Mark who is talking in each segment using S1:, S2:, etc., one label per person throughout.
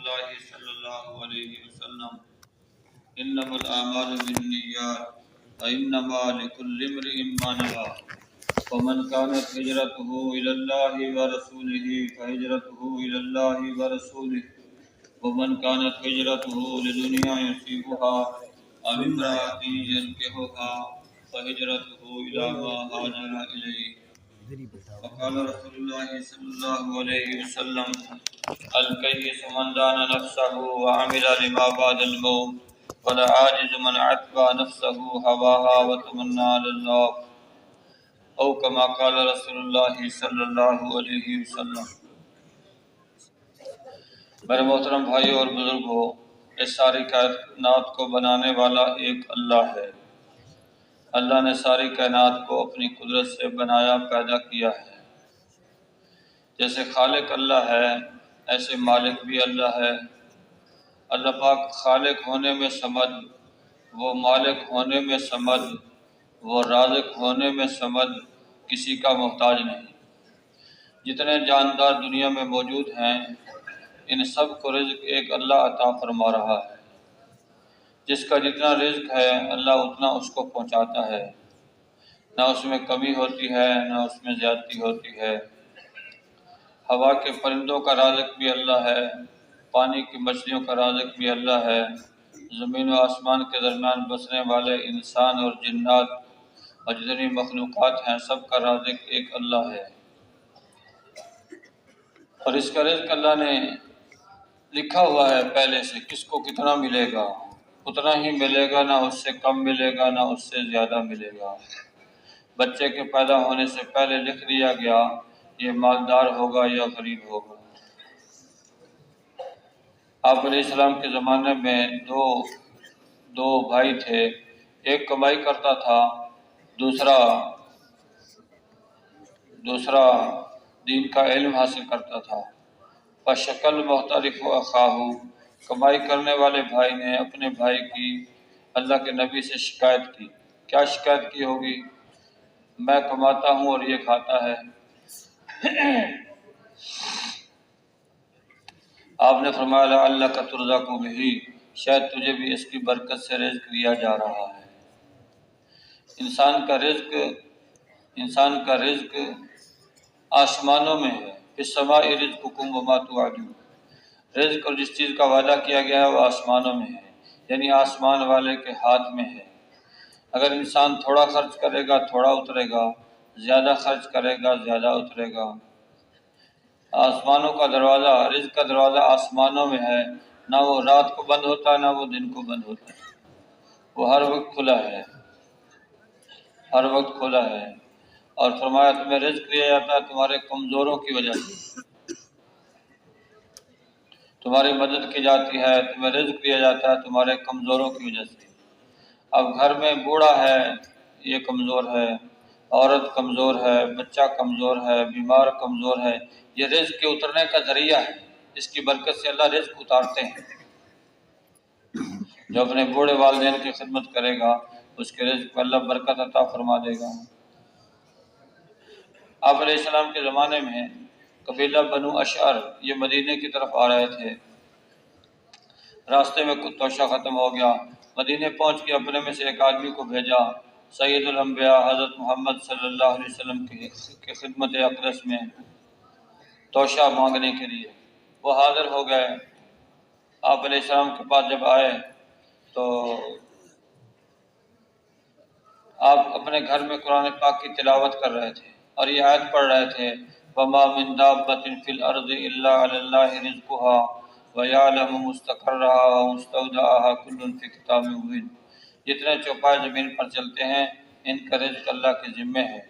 S1: الله صلى الله عليه وسلم انما الاعمال بالنيات وانما لكل امرئ ما نوى ومن كانت هجرته الى الله ورسوله فهجرته الى الله ورسوله ومن كانت هجرته لدنيا يصيبها أو امرأة ينكحها فهجرته إلى ما هاجر إليه. وقال رسول الله صلى الله عليه وسلم الكيس من دان نفسه وعمل لما بعد الموت والعاجز من عتبى نفسه هواها وتمنى على الله أو كما قال رسول الله صلى الله عليه وسلم. میرے محترم بھائیو اور بزرگوں، اس ساری کائنات کو بنانے والا ایک اللہ ہے۔ اللہ نے ساری کائنات کو اپنی قدرت سے بنایا، پیدا کیا ہے۔ جیسے خالق اللہ ہے ایسے مالک بھی اللہ ہے۔ اللہ پاک خالق ہونے میں سمد، وہ مالک ہونے میں سمد، وہ رازق ہونے میں سمد، کسی کا محتاج نہیں۔ جتنے جاندار دنیا میں موجود ہیں ان سب کو رزق ایک اللہ عطا فرما رہا ہے۔ جس کا جتنا رزق ہے اللہ اتنا اس کو پہنچاتا ہے، نہ اس میں کمی ہوتی ہے نہ اس میں زیادتی ہوتی ہے۔ ہوا کے پرندوں کا رازق بھی اللہ ہے، پانی کی مچھلیوں کا رازق بھی اللہ ہے، زمین و آسمان کے درمیان بسنے والے انسان اور جنات اور جتنی مخلوقات ہیں سب کا رازق ایک اللہ ہے۔ اور اس کا رزق اللہ نے لکھا ہوا ہے پہلے سے، کس کو کتنا ملے گا، اتنا ہی ملے گا، نہ اس سے کم ملے گا نہ اس سے زیادہ ملے گا۔ بچے کے پیدا ہونے سے پہلے لکھ دیا گیا یہ مالدار ہوگا یا غریب ہوگا۔ آپ علیہ السلام کے زمانے میں دو بھائی تھے، ایک کمائی کرتا تھا، دوسرا دین کا علم حاصل کرتا تھا۔ فشکل مختلف و اخاہ، کمائی کرنے والے بھائی نے اپنے بھائی کی اللہ کے نبی سے شکایت کی۔ کیا شکایت کی ہوگی؟ میں کماتا ہوں اور یہ کھاتا ہے۔ آپ نے فرمایا لعلک ترزق بہ، شاید تجھے بھی اس کی برکت سے رزق دیا جا رہا ہے۔ انسان کا رزق آسمانوں میں ہے، فی السماء رزقکم وما توعدون۔ رزق اور جس چیز کا وعدہ کیا گیا ہے وہ آسمانوں میں ہے، یعنی آسمان والے کے ہاتھ میں ہے۔ اگر انسان تھوڑا خرچ کرے گا تھوڑا اترے گا، زیادہ خرچ کرے گا زیادہ اترے گا۔ آسمانوں کا دروازہ، رزق کا دروازہ آسمانوں میں ہے، نہ وہ رات کو بند ہوتا ہے نہ وہ دن کو بند ہوتا ہے، وہ ہر وقت کھلا ہے، ہر وقت کھلا ہے۔ اور فرمایا تمہیں رزق دیا جاتا ہے تمہارے کمزوروں کی وجہ سے، تمہاری مدد کی جاتی ہے، تمہیں رزق دیا جاتا ہے تمہارے کمزوروں کی وجہ سے۔ اب گھر میں بوڑھا ہے یہ کمزور ہے، عورت کمزور ہے، بچہ کمزور ہے، بیمار کمزور ہے، یہ رزق کے اترنے کا ذریعہ ہے، اس کی برکت سے اللہ رزق اتارتے ہیں۔ جو اپنے بوڑھے والدین کی خدمت کرے گا اس کے رزق میں اللہ برکت عطا فرما دے گا۔ آپ علیہ السلام کے زمانے میں قبیلہ بنو اشعر یہ مدینے کی طرف آ رہے تھے، راستے میں کچھ توشہ ختم ہو گیا، مدینے پہنچ کے اپنے میں سے ایک آدمی کو بھیجا سید الانبیاء حضرت محمد صلی اللہ علیہ وسلم کی خدمت اقدس میں توشہ مانگنے کے لیے۔ وہ حاضر ہو گئے، آپ علیہ السلام کے پاس جب آئے تو آپ اپنے گھر میں قرآن پاک کی تلاوت کر رہے تھے اور یہ آیت پڑھ رہے تھے وَمَا مِن دَابَّةٍ فِي الْأَرْضِ إِلَّا عَلَى اللَّهِ رِزْقُهَا وَيَعْلَمُ مُسْتَقَرَّهَا وَمُسْتَوْدَعَهَا كُلٌّ فِي كِتَابٍ مُبِينٍ۔ جتنے چوپائے زمین پر چلتے ہیں ان کا رزق اللہ کے ذمے ہے۔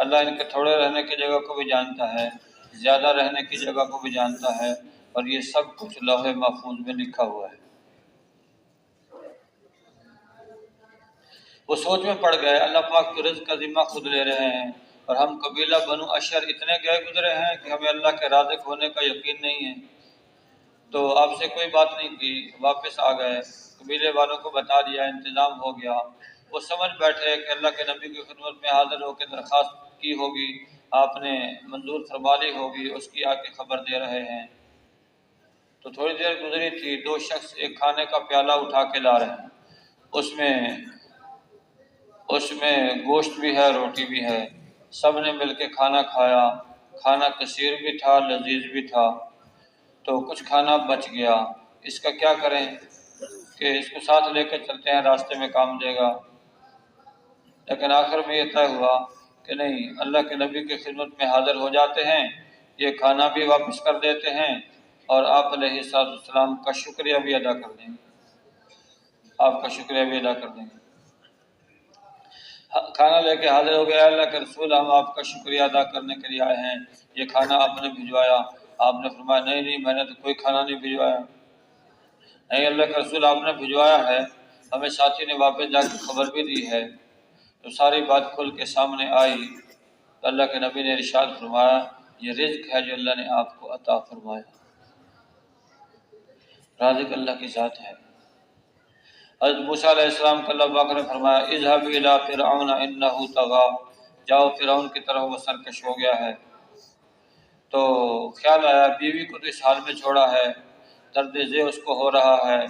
S1: اللہ ان کے تھوڑے رہنے کی جگہ کو بھی جانتا ہے، زیادہ رہنے کی جگہ کو بھی جانتا ہے، اور یہ سب کچھ لوح محفوظ میں لکھا ہوا ہے۔ وہ سوچ میں پڑ گئے، اللہ پاک تو رزق کا ذمہ خود لے رہے ہیں اور ہم قبیلہ بنو اشر اتنے گئے گزرے ہیں کہ ہمیں اللہ کے رازق ہونے کا یقین نہیں ہے۔ تو آپ سے کوئی بات نہیں کی، واپس آ گئے، قبیلے والوں کو بتا دیا، انتظام ہو گیا۔ وہ سمجھ بیٹھے کہ اللہ کے نبی کی خدمت میں حاضر ہو کے درخواست کی ہوگی، آپ نے منظور فرما لی ہوگی، اس کی آ کے خبر دے رہے ہیں۔ تو تھوڑی دیر گزری تھی، دو شخص ایک کھانے کا پیالہ اٹھا کے لا رہے ہیں، اس میں گوشت بھی ہے، روٹی بھی ہے، سب نے مل کے کھانا کھایا، کھانا کثیر بھی تھا، لذیذ بھی تھا، تو کچھ کھانا بچ گیا، اس کا کیا کریں کہ اس کو ساتھ لے کے چلتے ہیں، راستے میں کام دے گا۔ لیکن آخر میں یہ طے ہوا کہ نہیں، اللہ کے نبی کی خدمت میں حاضر ہو جاتے ہیں، یہ کھانا بھی واپس کر دیتے ہیں اور آپ علیہ السلام کا شکریہ بھی ادا کر دیں گے، آپ کا شکریہ بھی ادا کر دیں گے۔ کھانا لے کے حاضر ہو گیا، اللہ کے رسول ہم آپ کا شکریہ ادا کرنے کے لیے آئے ہیں، یہ کھانا آپ نے بھجوایا؟ آپ نے فرمایا نہیں میں نے تو کوئی کھانا نہیں بھجوایا۔ نہیں اللہ کے رسول آپ نے بھجوایا ہے، ہمیں ساتھی نے واپس جا کے خبر بھی دی ہے۔ تو ساری بات کھل کے سامنے آئی تو اللہ کے نبی نے ارشاد فرمایا یہ رزق ہے جو اللہ نے آپ کو عطا فرمایا، رازق اللہ کی ذات ہے۔ حضرت موسیٰ علیہ السلام کو اللہ پاک نے فرمایا اذهب الى فرعون انه طغى، جاؤ فرعون کی طرف، وہ سرکش ہو گیا ہے۔ تو خیال آیا بیوی کو تو اس حال میں چھوڑا ہے، درد ذہ اس کو ہو رہا ہے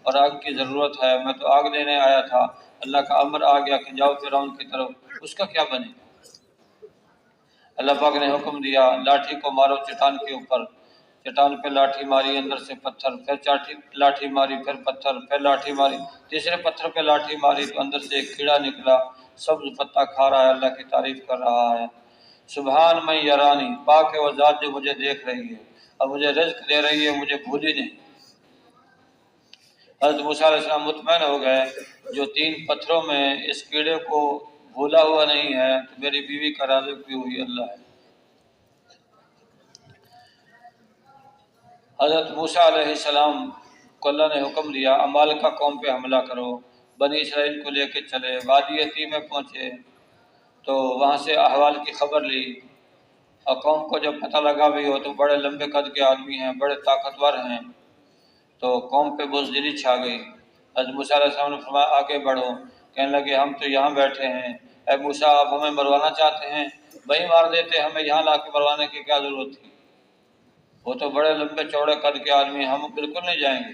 S1: اور آگ کی ضرورت ہے، میں تو آگ لینے آیا تھا، اللہ کا امر آ گیا کہ جاؤ فرعون کی طرف، اس کا کیا بنے گا؟ اللہ پاک نے حکم دیا لاٹھی کو مارو چٹان کے اوپر، چٹان پہ لاٹھی ماری، اندر سے پتھر، پھر لاٹھی ماری، پھر پتھر، پھر لاٹھی ماری، تیسرے پتھر پہ لاٹھی ماری تو اندر سے ایک کیڑا نکلا، سبز پتا کھا رہا ہے، اللہ کی تعریف کر رہا ہے، سبحان من یرانی، پاک ہے وہ ذات جو مجھے دیکھ رہی ہے، اب مجھے رزق دے رہی ہے، مجھے بھولی نہیں۔ حضرت موسیٰ علیہ السلام مطمئن ہو گئے جو 3 پتھروں میں اس کیڑے کو بھولا ہوا نہیں ہے تو میری بیوی کا رازق بھی ہوئی اللہ ہے۔ حضرت موسیٰ علیہ السلام کو اللہ نے حکم دیا عمالقہ قوم پہ حملہ کرو، بنی اسرائیل کو لے کے چلے، وادی عتیم میں پہنچے تو وہاں سے احوال کی خبر لی، اور قوم کو جب پتہ لگا بھی ہو تو بڑے لمبے قد کے آدمی ہیں، بڑے طاقتور ہیں، تو قوم پہ بزدلی چھا گئی۔ حضرت موسیٰ علیہ السلام نے فرمایا آگے بڑھو، کہنے لگے ہم تو یہاں بیٹھے ہیں، اے موسیٰ آپ ہمیں مروانا چاہتے ہیں؟ وہیں مار دیتے، ہمیں یہاں لا کے مروانے کی کیا ضرورت تھی؟ وہ تو بڑے لمبے چوڑے قد کے آدمی، ہم بالکل نہیں جائیں گے،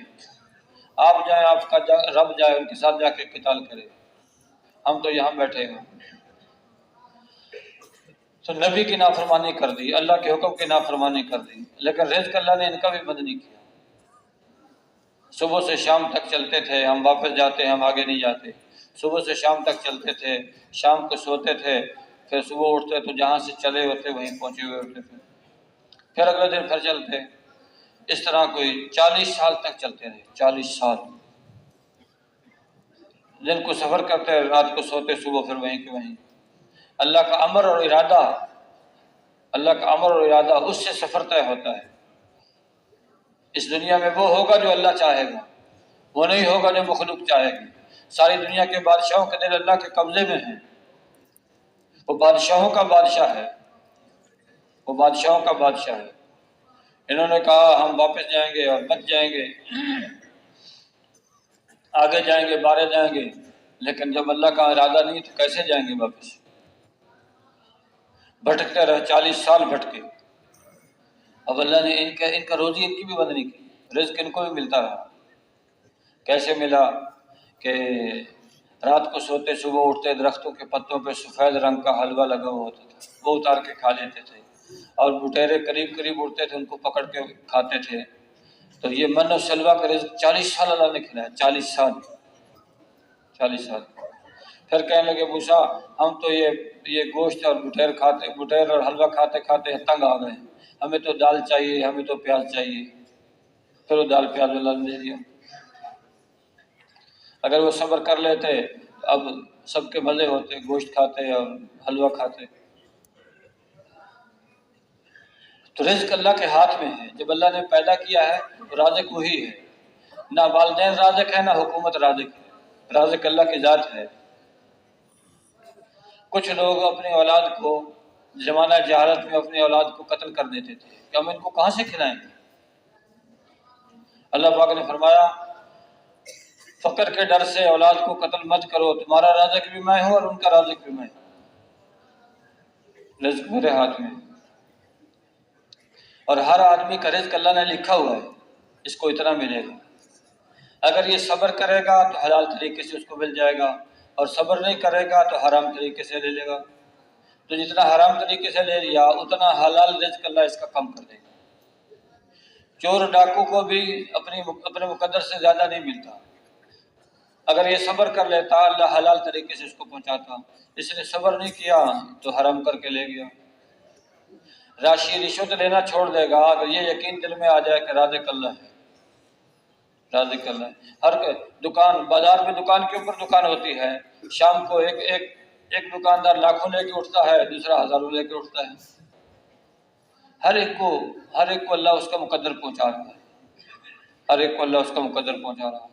S1: آپ جائیں، آپ کا رب جائے ان کے ساتھ جا کے قتال کرے، ہم تو یہاں بیٹھے ہیں۔ تو نبی کی نافرمانی کر دی، اللہ کے حکم کی نافرمانی کر دی، لیکن رزق اللہ نے ان کا بھی بند نہیں کیا۔ صبح سے شام تک چلتے تھے، ہم واپس جاتے، ہم آگے نہیں جاتے، صبح سے شام تک چلتے تھے، شام کو سوتے تھے، پھر صبح اٹھتے تو جہاں سے چلے ہوتے وہیں پہنچے ہوئے ہوتے تھے، پھر اگلے دن پھر چلتے، اس طرح کوئی 40 سال تک چلتے رہے، 40 سال، دن کو سفر کرتے، رات کو سوتے، صبح پھر وہیں کے وہیں۔ اللہ کا امر اور ارادہ، اللہ کا امر اور ارادہ اس سے سفر طے ہوتا ہے۔ اس دنیا میں وہ ہوگا جو اللہ چاہے گا، وہ نہیں ہوگا جو مخلوق چاہے گی۔ ساری دنیا کے بادشاہوں کے دل اللہ کے قبضے میں ہیں، وہ بادشاہوں کا بادشاہ ہے، وہ بادشاہوں کا بادشاہ ہے۔ انہوں نے کہا ہم واپس جائیں گے اور بچ جائیں گے، آگے جائیں گے، بارے جائیں گے، لیکن جب اللہ کا ارادہ نہیں تو کیسے جائیں گے واپس؟ بھٹکتے رہے، 40 سال بھٹکے، اب اللہ نے ان کا روزی ان کی بھی بند نہیں کی، رزق ان کو بھی ملتا رہا۔ کیسے ملا کہ رات کو سوتے، صبح اٹھتے، درختوں کے پتوں پہ سفید رنگ کا حلوہ لگا ہوا ہوتا تھا، وہ اتار کے کھا لیتے تھے، اور بٹیرے قریب قریب اڑتے تھے، ان کو پکڑ کے کھاتے تھے۔ تو یہ من و سلوہ کا رزق 40 سال اللہ نے کھلایا، 40 سال، 40 سال۔ پھر کہنے لگے موسیٰ ہم تو یہ گوشت اور بٹیر اور حلوہ کھاتے کھاتے تنگ آ گئے، ہمیں تو دال چاہیے، ہمیں تو پیاز چاہیے۔ پھر وہ دال پیاز اللہ نے دے دیا۔ اگر وہ صبر کر لیتے اب سب کے مزے ہوتے، گوشت کھاتے اور حلوہ کھاتے۔ تو رزق اللہ کے ہاتھ میں ہے، جب اللہ نے پیدا کیا ہے تو رازق وہی ہے، نہ والدین رازق ہے، نہ حکومت رازق ہے، رازق اللہ کی ذات ہے۔ کچھ لوگ اپنی اولاد کو زمانہ جہالت میں اپنی اولاد کو قتل کر دیتے تھے کہ ہم ان کو کہاں سے کھلائیں گے؟ اللہ پاک نے فرمایا فقر کے ڈر سے اولاد کو قتل مت کرو، تمہارا رازق بھی میں ہوں اور ان کا رازق بھی میں ہوں، رزق میرے ہاتھ میں، اور ہر آدمی کا رزق اللہ نے لکھا ہوا ہے۔ اس کو اتنا ملے گا۔ اگر یہ صبر کرے گا تو حلال طریقے سے اس کو مل جائے گا، اور صبر نہیں کرے گا تو حرام طریقے سے لے لے گا۔ تو جتنا حرام طریقے سے لے لیا اتنا حلال رزق اللہ اس کا کم کر دے گا۔ چور ڈاکو کو بھی اپنے مقدر سے زیادہ نہیں ملتا۔ اگر یہ صبر کر لیتا اللہ حلال طریقے سے اس کو پہنچاتا، اس نے صبر نہیں کیا تو حرام کر کے لے گیا۔ رشوت لینا چھوڑ دے گا اگر یہ یقین دل میں آ جائے کہ رازق اللہ ہے، رازق اللہ ہے۔ ہر دکان، بازار میں دکان کے اوپر دکان ہوتی ہے، شام کو ایک دکاندار لاکھوں لے کے اٹھتا ہے، دوسرا ہزاروں لے کے اٹھتا ہے۔ ہر ایک کو اللہ اس کا مقدر پہنچا رہا ہے، ہر ایک کو اللہ اس کا مقدر پہنچا رہا ہے۔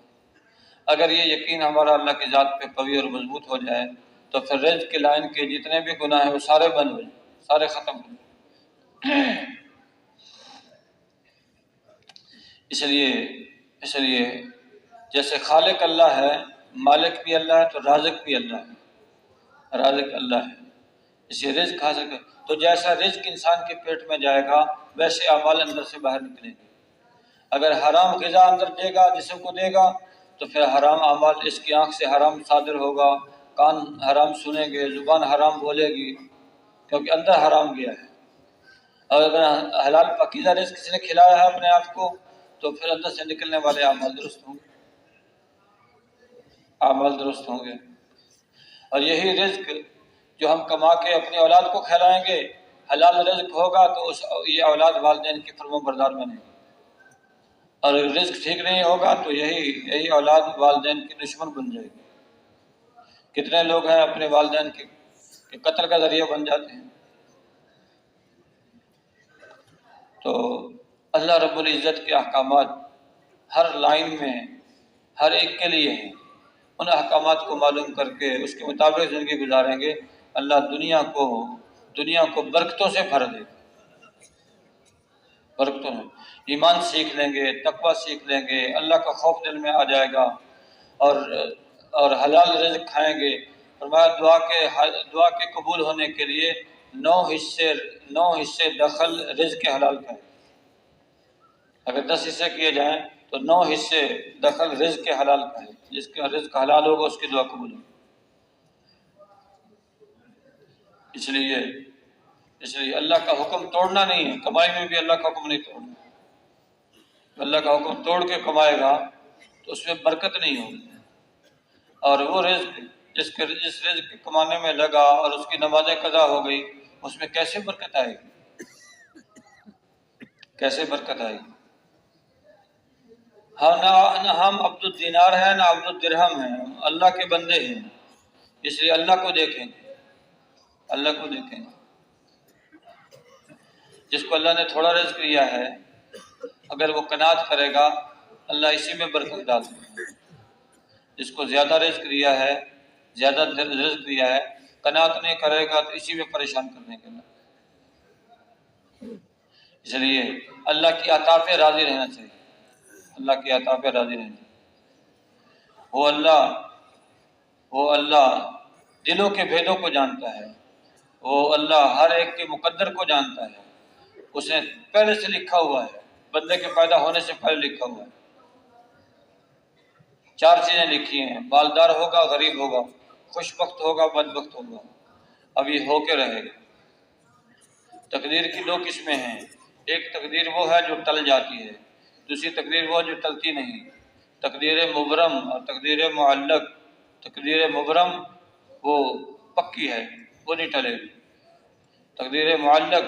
S1: اگر یہ یقین ہمارا اللہ کی ذات پہ قوی اور مضبوط ہو جائے تو پھر رزق کی لائن کے جتنے بھی گناہ ہیں وہ سارے بند ہو جائیں، سارے ختم ہو جائیں۔ اس لیے جیسے خالق اللہ ہے، مالک بھی اللہ ہے، تو رازق بھی اللہ ہے، رازق اللہ ہے۔ اسی رزق حاصل کر تو جیسا رزق انسان کے پیٹ میں جائے گا ویسے اعمال اندر سے باہر نکلیں گے۔ اگر حرام غذا اندر دے گا، جسم کو دے گا، تو پھر حرام اعمال، اس کی آنکھ سے حرام صادر ہوگا، کان حرام سنیں گے، زبان حرام بولے گی، کیونکہ اندر حرام گیا ہے۔ اور اگر حلال پاکیزہ رزق کسی نے کھلایا ہے اپنے آپ کو تو پھر اندر سے نکلنے والے اعمال درست ہوں گے، اعمال درست ہوں گے۔ اور یہی رزق جو ہم کما کے اپنی اولاد کو کھلائیں گے، حلال رزق ہوگا تو یہ اولاد والدین کی فرما بردار بنے گی، اور رزق ٹھیک نہیں ہوگا تو یہی اولاد والدین کی دشمن بن جائے گی۔ کتنے لوگ ہیں اپنے والدین کے قتل کا ذریعہ بن جاتے ہیں۔ تو اللہ رب العزت کے احکامات ہر لائن میں ہر ایک کے لیے ہیں۔ ان احکامات کو معلوم کر کے اس کے مطابق زندگی گزاریں گے، اللہ دنیا کو برکتوں سے بھر دے گا، برکتوں سے۔ ایمان سیکھ لیں گے، تقوی سیکھ لیں گے، اللہ کا خوف دل میں آ جائے گا، اور حلال رزق کھائیں گے۔ فرمایا دعا کے قبول ہونے کے لیے 9 حصے دخل رزق حلال کا ہے۔ اگر 10 حصے کیے جائیں تو 9 حصے دخل رزق حلال کا ہے۔ جس کا رزق حلال ہوگا اس کی دعا قبول ہوگی۔ اس لیے اللہ کا حکم توڑنا نہیں ہے، کمائی میں بھی اللہ کا حکم نہیں توڑنا۔ اللہ کا حکم توڑ کے کمائے گا تو اس میں برکت نہیں ہوگی، اور وہ رزق جس رزق کمانے میں لگا اور اس کی نمازیں قضا ہو گئی، اس میں کیسے برکت آئے گی، کیسے برکت آئے گی؟ نہ ہم عبد الدینار ہیں نہ عبد الدرہم ہیں، اللہ کے بندے ہیں، اس لیے اللہ کو دیکھیں گے، اللہ کو دیکھیں گے۔ جس کو اللہ نے تھوڑا رزق دیا ہے اگر وہ قناعت کرے گا اللہ اسی میں برکت ڈال دے گا۔ جس کو زیادہ رزق دیا ہے، زیادہ رزق دیا ہے، قناعت نہیں کرے گا تو اسی میں پریشان کر دیں گے اللہ۔ اس لیے اللہ کی عطا پہ راضی رہنا چاہیے، اللہ کی عطا پہ راضی رہنا چاہیے۔ وہ اللہ دلوں کے بھیدوں کو جانتا ہے، وہ اللہ ہر ایک کے مقدر کو جانتا ہے، اس نے پہلے سے لکھا ہوا ہے، بندے کے پیدا ہونے سے پہلے لکھا ہوا ہے۔ 4 چیزیں لکھی ہیں، مالدار ہوگا، غریب ہوگا، خوش بخت ہوگا، بدبخت ہوگا، اب یہ ہو کے رہے گا۔ تقدیر کی 2 قسمیں ہیں، ایک تقدیر وہ ہے جو ٹل جاتی ہے، دوسری تقدیر وہ جو ٹلتی نہیں۔ تقدیر مبرم اور تقدیر معلق۔ تقدیر مبرم وہ پکی ہے، وہ نہیں ٹلے گی۔ تقدیر معلق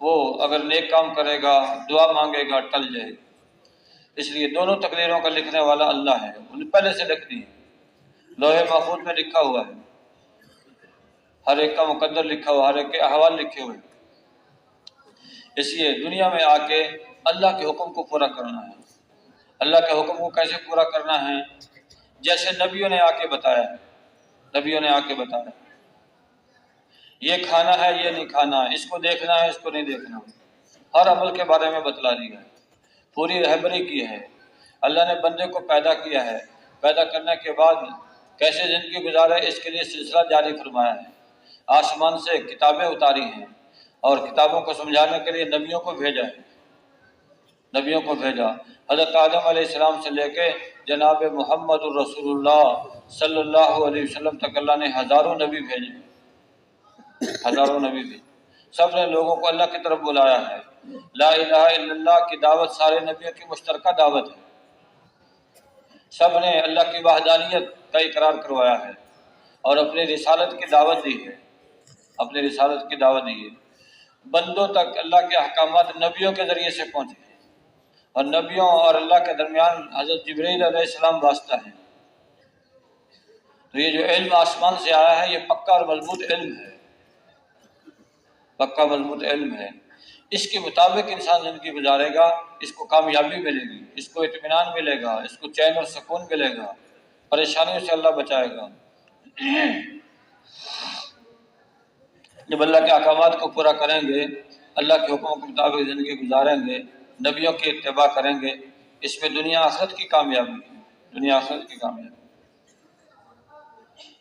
S1: وہ اگر نیک کام کرے گا، دعا مانگے گا، ٹل جائے گا۔ اس لیے دونوں تقدیروں کا لکھنے والا اللہ ہے، انہوں نے پہلے سے لکھ دی ہے، لوح محفوظ میں لکھا ہوا ہے، ہر ایک کا مقدر لکھا ہوا، ہر ایک کے احوال لکھے ہوئے۔ اس لیے دنیا میں آ کے اللہ کے حکم کو پورا کرنا ہے۔ اللہ کے حکم کو کیسے پورا کرنا ہے؟ جیسے نبیوں نے آ کے بتایا، نبیوں نے آ کے بتایا یہ کھانا ہے، یہ نہیں کھانا، اس کو دیکھنا ہے، اس کو نہیں دیکھنا، ہر عمل کے بارے میں بتلا دیا ہے، پوری رہبری کی ہے۔ اللہ نے بندے کو پیدا کیا ہے، پیدا کرنے کے بعد کیسے زندگی گزارے اس کے لیے سلسلہ جاری فرمایا ہے۔ آسمان سے کتابیں اتاری ہیں اور کتابوں کو سمجھانے کے لیے نبیوں کو بھیجا ہے۔ نبیوں کو بھیجا۔ حضرت آدم علیہ السلام سے لے کے جناب محمد الرسول اللہ صلی اللہ علیہ وسلم تک اللہ نے ہزاروں نبی بھیجے، ہزاروں نبی بھیجے۔ سب نے لوگوں کو اللہ کی طرف بلایا ہے۔ لا الہ الا اللہ کی دعوت سارے نبیوں کی مشترکہ دعوت ہے۔ سب نے اللہ کی وحدانیت کا اقرار کروایا ہے اور اپنی رسالت کی دعوت دی ہے، اپنی رسالت کی دعوت دی ہے۔ بندوں تک اللہ کے احکامات نبیوں کے ذریعے سے پہنچے ہیں، اور نبیوں اور اللہ کے درمیان حضرت جبرائیل علیہ السلام واسطہ ہے۔ تو یہ جو علم آسمان سے آیا ہے یہ پکا اور مضبوط علم ہے، پکا مضبوط علم ہے۔ اس کے مطابق انسان زندگی گزارے گا، اس کو کامیابی ملے گی، اس کو اطمینان ملے گا، اس کو چین اور سکون ملے گا، پریشانیوں سے اللہ بچائے گا۔ جب اللہ کے احکامات کو پورا کریں گے، اللہ کے حکموں کے مطابق زندگی گزاریں گے، نبیوں کی اتباع کریں گے، اس میں دنیا آخرت کی کامیابی ہے، دنیا آخرت کی کامیابی۔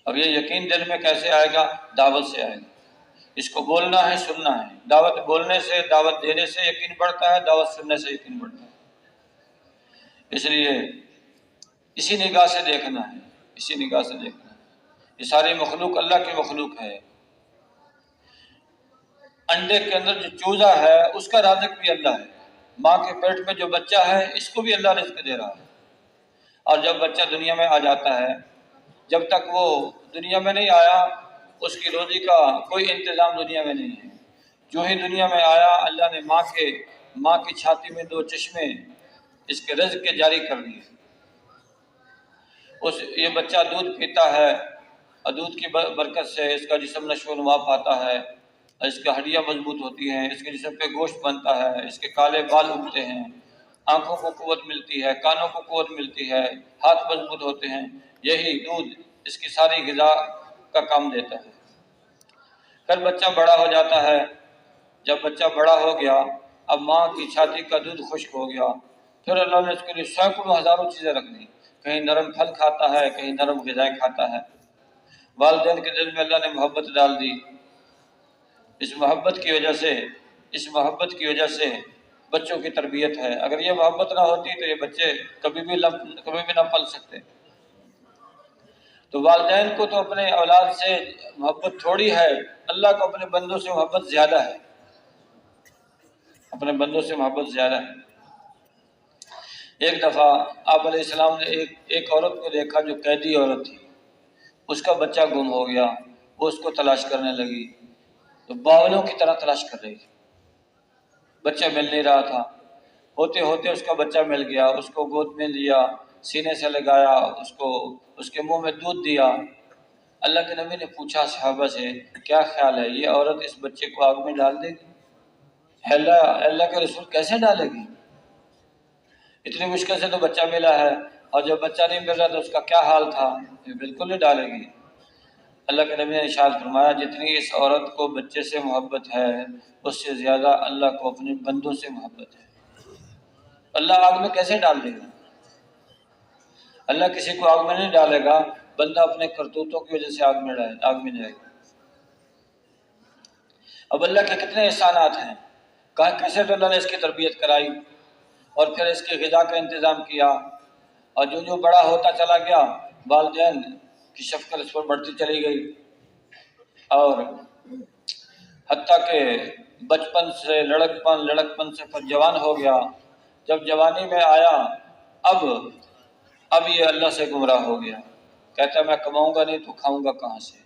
S1: اب یہ یقین دل میں کیسے آئے گا؟ دعوت سے آئے گا۔ اس کو بولنا ہے، سننا ہے۔ دعوت بولنے سے، دعوت دینے سے یقین بڑھتا ہے، دعوت سننے سے یقین بڑھتا ہے۔ اس لیے اسی نگاہ سے دیکھنا ہے، اسی نگاہ سے دیکھنا ہے۔ یہ ساری مخلوق اللہ کی مخلوق ہے۔ انڈے کے اندر جو چوزا ہے اس کا رازق بھی اللہ ہے، ماں کے پیٹ میں جو بچہ ہے اس کو بھی اللہ رزق دے رہا ہے۔ اور جب بچہ دنیا میں آ جاتا ہے، جب تک وہ دنیا میں نہیں آیا اس کی روزی کا کوئی انتظام دنیا میں نہیں ہے۔ جو ہی دنیا میں آیا اللہ نے ماں کی چھاتی میں دو چشمے اس کے رزق کے جاری کر دیے۔ یہ بچہ دودھ پیتا ہے اور دودھ کی برکت سے اس کا جسم نشو و نما پاتا ہے، اس کی ہڈیاں مضبوط ہوتی ہیں، اس کے جسم پہ گوشت بنتا ہے، اس کے کالے بال اگتے ہیں، آنکھوں کو قوت ملتی ہے، کانوں کو قوت ملتی ہے، ہاتھ مضبوط ہوتے ہیں۔ یہی دودھ اس کی ساری غذا کا کام دیتا ہے۔ پھر بچہ بڑا ہو جاتا ہے۔ جب بچہ بڑا ہو گیا، اب ماں کی چھاتی کا دودھ خشک ہو گیا، پھر اللہ نے اس کے لیے سینکڑوں ہزاروں چیزیں رکھ دی۔ کہیں نرم پھل کھاتا ہے، کہیں نرم غذائیں کھاتا ہے۔ والدین کے دل میں اللہ نے محبت ڈال دی۔ اس محبت کی وجہ سے بچوں کی تربیت ہے۔ اگر یہ محبت نہ ہوتی تو یہ بچے کبھی بھی نہ پل سکتے۔ تو والدین کو تو اپنے اولاد سے محبت تھوڑی ہے، اللہ کو اپنے بندوں سے محبت زیادہ ہے، اپنے بندوں سے محبت زیادہ ہے۔ ایک دفعہ آپ علیہ السلام نے ایک عورت کو دیکھا جو قیدی عورت تھی، اس کا بچہ گم ہو گیا، وہ اس کو تلاش کرنے لگی، تو باولوں کی طرح تلاش کر رہی تھی، بچہ مل نہیں رہا تھا۔ ہوتے ہوتے اس کا بچہ مل گیا، اس کو گود میں لیا، سینے سے لگایا، اس کے منہ میں دودھ دیا۔ اللہ کے نبی نے پوچھا صحابہ سے، کیا خیال ہے یہ عورت اس بچے کو آگ میں ڈال دے گی؟ اللہ کے رسول کیسے ڈالے گی؟ اتنی مشکل سے تو بچہ ملا ہے، اور جب بچہ نہیں مل رہا تو اس کا کیا حال تھا؟ یہ بالکل نہیں ڈالے گی۔ اللہ کے نبی نے ارشاد فرمایا، جتنی اس عورت کو بچے سے محبت ہے اس سے زیادہ اللہ کو اپنے بندوں سے محبت ہے۔ اللہ آگ میں کیسے ڈال دے گا؟ اللہ کسی کو آگ میں نہیں ڈالے گا، بندہ اپنے کرتوتوں کی وجہ سے آگ میں جائے گا۔ اب اللہ کے کتنے احسانات ہیں، کیسے تو اللہ نے اس کی تربیت کرائی اور پھر اس کی غذا کا انتظام کیا، اور جو بڑا ہوتا چلا گیا والدین کی شفقت اس پر بڑھتی چلی گئی، اور حتیٰ کہ بچپن سے لڑکپن سے پھر جوان ہو گیا۔ جب جوانی میں آیا اب یہ اللہ سے گمراہ ہو گیا، کہتا میں کماؤں گا نہیں تو کھاؤں گا کہاں سے؟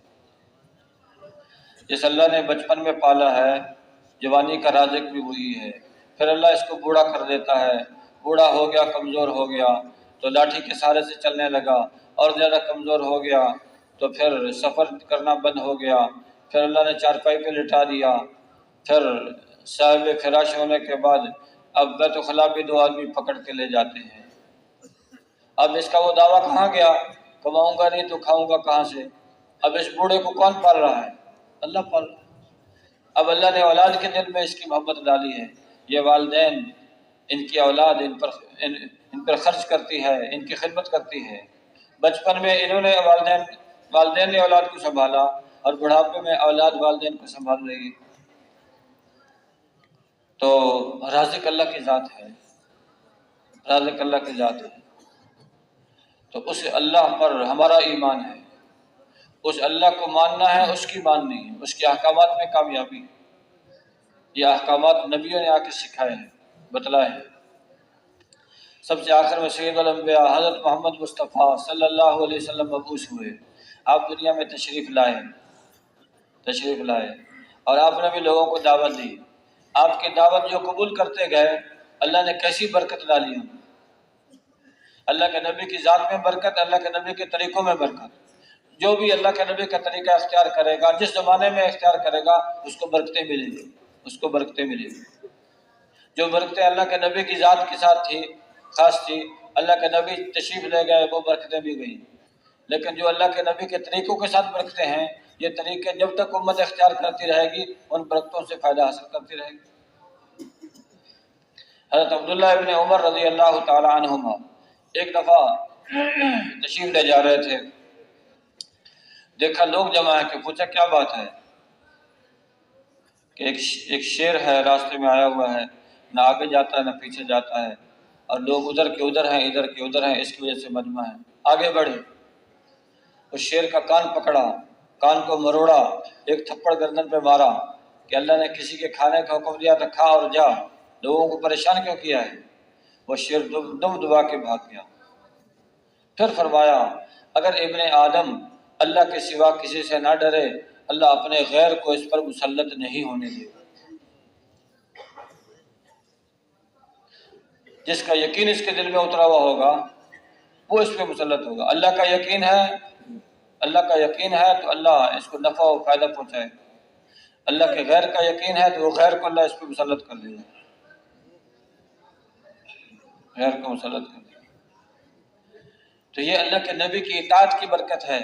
S1: جس اللہ نے بچپن میں پالا ہے جوانی کا رازق بھی وہی ہے۔ پھر اللہ اس کو بوڑھا کر دیتا ہے، بوڑھا ہو گیا، کمزور ہو گیا تو لاٹھی کے سہارے سے چلنے لگا، اور زیادہ کمزور ہو گیا تو پھر سفر کرنا بند ہو گیا، پھر اللہ نے چارپائی پہ لٹا دیا، پھر صاحب فراش ہونے کے بعد اب بیت الخلاء بھی دو آدمی پکڑ کے لے جاتے ہیں۔ اب اس کا وہ دعویٰ کہاں گیا؟ کماؤں گا نہیں تو کھاؤں گا کہاں سے؟ اب اس بوڑھے کو کون پال رہا ہے؟ اللہ پال رہا ہے۔ اب اللہ نے اولاد کے دل میں اس کی محبت ڈالی ہے۔ یہ والدین، ان کی اولاد ان پر خرچ کرتی ہے، ان کی خدمت کرتی ہے۔ بچپن میں انہوں نے والدین نے اولاد کو سنبھالا، اور بڑھاپے میں اولاد والدین کو سنبھال رہی ہے۔ تو رازق اللہ کی ذات ہے، رازق اللہ کی ذات ہے، تو اس اللہ پر ہمارا ایمان ہے، اس اللہ کو ماننا ہے، اس کی ماننی ہے، اس کے احکامات میں کامیابی ہے۔ یہ احکامات نبیوں نے آ کے سکھائے ہیں، بتلائے ہیں۔ سب سے آخر میں سید الانبیاء حضرت محمد مصطفیٰ صلی اللہ علیہ وسلم مبعوث ہوئے، آپ دنیا میں تشریف لائے اور آپ نے بھی لوگوں کو دعوت دی۔ آپ کی دعوت جو قبول کرتے گئے، اللہ نے کیسی برکت ڈالی ہم، اللہ کے نبی کی ذات میں برکت، اللہ کے نبی کے طریقوں میں برکت۔ جو بھی اللہ کے نبی کا طریقہ اختیار کرے گا، جس زمانے میں اختیار کرے گا، اس کو برکتیں ملیں گی، اس کو برکتیں ملیں گی۔ جو برکتیں اللہ کے نبی کی ذات کے ساتھ تھی، خاص تھی، اللہ کے نبی تشریف لے گئے، وہ برکتیں بھی گئیں۔ لیکن جو اللہ کے نبی کے طریقوں کے ساتھ برکتیں ہیں، یہ طریقے جب تک امت اختیار کرتی رہے گی، ان برکتوں سے فائدہ حاصل کرتی رہے گی۔ حضرت عبداللہ ابن عمر رضی اللہ تعالی عنہما ایک دفعہ تشریف لے جا رہے تھے، دیکھا لوگ جمع ہے، کہ پوچھا کیا بات ہے؟ کہ ایک شیر ہے، راستے میں آیا ہوا ہے، نہ آگے جاتا ہے نہ پیچھے جاتا ہے، اور لوگ ادھر کے ادھر ہیں، ادھر کے ادھر ہیں، اس کی وجہ سے مجمع ہے۔ آگے بڑھے، اس شیر کا کان پکڑا، کان کو مروڑا، ایک تھپڑ گردن پہ مارا کہ اللہ نے کسی کے کھانے کا حکم دیا تو کھا اور جا، لوگوں کو پریشان کیوں کیا ہے؟ وہ شیر دم دبا کے بھاگ گیا۔ پھر فرمایا اگر ابن آدم اللہ کے سوا کسی سے نہ ڈرے، اللہ اپنے غیر کو اس پر مسلط نہیں ہونے دے گا۔ جس کا یقین اس کے دل میں اترا ہوا ہوگا، وہ اس پہ مسلط ہوگا۔ اللہ کا یقین ہے تو اللہ اس کو نفع و فائدہ پہنچائے گا۔ اللہ کے غیر کا یقین ہے تو وہ غیر کو اللہ اس پہ مسلط کر دے گا، غیر کو مسلط کر دے گا۔ تو یہ اللہ کے نبی کی اطاعت کی برکت ہے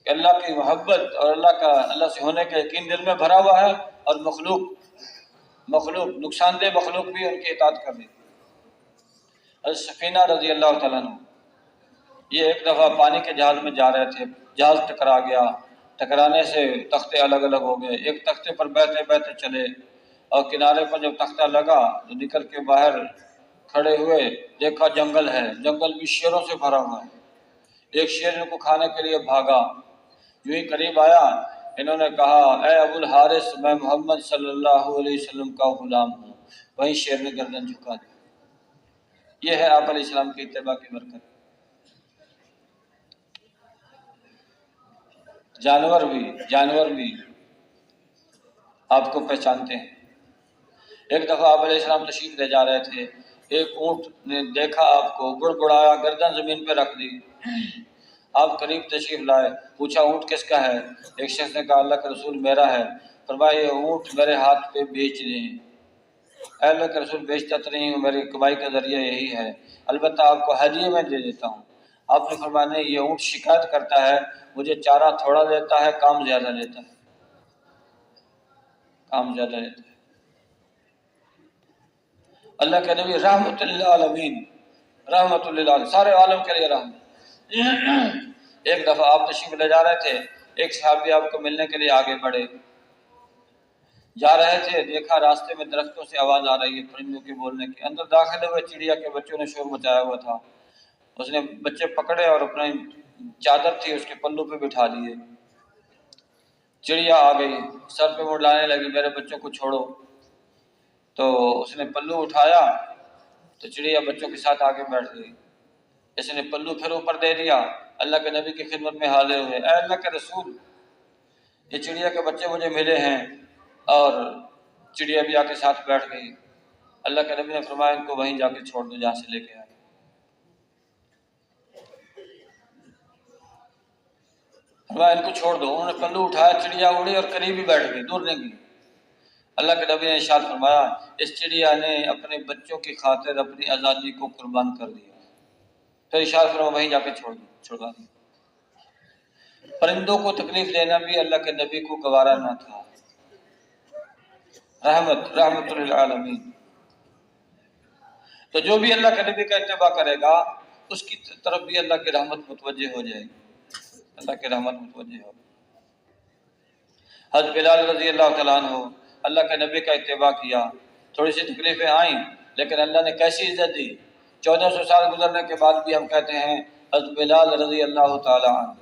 S1: کہ اللہ کی محبت اور اللہ سے ہونے کا یقین دل میں بھرا ہوا ہے، اور مخلوق نقصان دہ مخلوق بھی ان کی اطاعت کر رہی ہے۔ حضرت سفینہ رضی اللہ تعالیٰ عنہ یہ ایک دفعہ پانی کے جہاز میں جا رہے تھے، جہاز ٹکرا گیا، ٹکرانے سے تختے الگ الگ ہو گئے، ایک تختے پر بیٹھے بیٹھے چلے، اور کنارے پر جب تختہ لگا تو نکل کے باہر کھڑے ہوئے، دیکھا جنگل ہے، جنگل بھی شیروں سے بھرا ہوا ہے۔ ایک شیر ان کو کھانے کے لیے بھاگا، جو ہی قریب آیا انہوں نے کہا اے ابو الحارث، میں محمد صلی اللہ علیہ وسلم کا غلام ہوں، وہیں شیر نے گردن جھکا دی۔ یہ ہے آپ علیہ السلام کی اتباع کی برکت۔ جانور بھی آپ کو پہچانتے ہیں۔ ایک دفعہ آپ علیہ السلام تشریف لے جا رہے تھے، ایک اونٹ نے دیکھا آپ کو، بڑبڑایا، گردن زمین پہ رکھ دی۔ آپ قریب تشریف لائے، پوچھا اونٹ کس کا ہے؟ ایک شخص نے کہا اللہ کا رسول میرا ہے۔ فرمایا یہ اونٹ میرے ہاتھ پہ بیچ دیں۔ اے اللہ کے رسول بیچتا تو نہیں ہوں، میری کمائی کا ذریعہ یہی ہے، البتہ آپ کو ہدیے میں دے دیتا ہوں۔ آپ نے فرمایا نہیں، یہ اونٹ شکایت کرتا ہے، مجھے چارہ تھوڑا دیتا ہے، کام زیادہ لیتا ہے، کام زیادہ لیتا ہے۔ اللہ کے نبی رحمت للعالمین، رحمت للعالمین، سارے عالم کے لیے رحمت۔ ایک دفعہ آپ تشریف لے جا رہے تھے، ایک صحابی آپ کو ملنے کے لیے آگے بڑھے، جا رہے تھے، دیکھا راستے میں درختوں سے آواز آ رہی ہے پرندوں کے بولنے کی، اندر داخل ہوئے چڑیا کے بچوں نے شور مچایا ہوا تھا، اس نے بچے پکڑے اور اپنی چادر تھی اس کے پلو پہ بٹھا لیے۔ چڑیا آ گئی، سر پہ منڈلانے لگی میرے بچوں کو چھوڑو، تو اس نے پلو اٹھایا تو چڑیا بچوں کے ساتھ آگے بیٹھ گئی۔ اس نے پلو پھر اوپر دے دیا، اللہ کے نبی کی خدمت میں حاضر ہوئے، اے اللہ کے رسول یہ چڑیا کے بچے مجھے ملے ہیں، اور چڑیا بھی آ کے ساتھ بیٹھ گئی۔ اللہ کے نبی نے فرمایا ان کو وہیں جا کے چھوڑ دو جہاں سے لے کے آئے۔ فرمایا ان کو چھوڑ دو، انہوں نے پلو اٹھایا، چڑیا اڑی اور قریب ہی بیٹھ گئی، دور نہیں گئی۔ اللہ کے نبی نے ارشاد فرمایا اس چڑیا نے اپنے بچوں کی خاطر اپنی آزادی کو قربان کر دیا۔ پھر ارشاد فرمایا وہیں جا کے چھوڑا دیا۔ پرندوں کو تکلیف دینا بھی اللہ کے نبی کو گوارا نہ تھا، رحمت للعالمین۔ تو جو بھی اللہ کے نبی کا اتباع کرے گا اس کی طرف بھی اللہ کی رحمت متوجہ ہو جائے گی، اللہ کی رحمت متوجہ ہو۔ حضرت بلال رضی اللہ تعالیٰ عنہ اللہ کے نبی کا اتباع کیا، تھوڑی سی تکلیفیں آئیں لیکن اللہ نے کیسی عزت دی 1400 سال گزرنے کے بعد بھی ہم کہتے ہیں حضرت بلال رضی اللہ تعالی عنہ،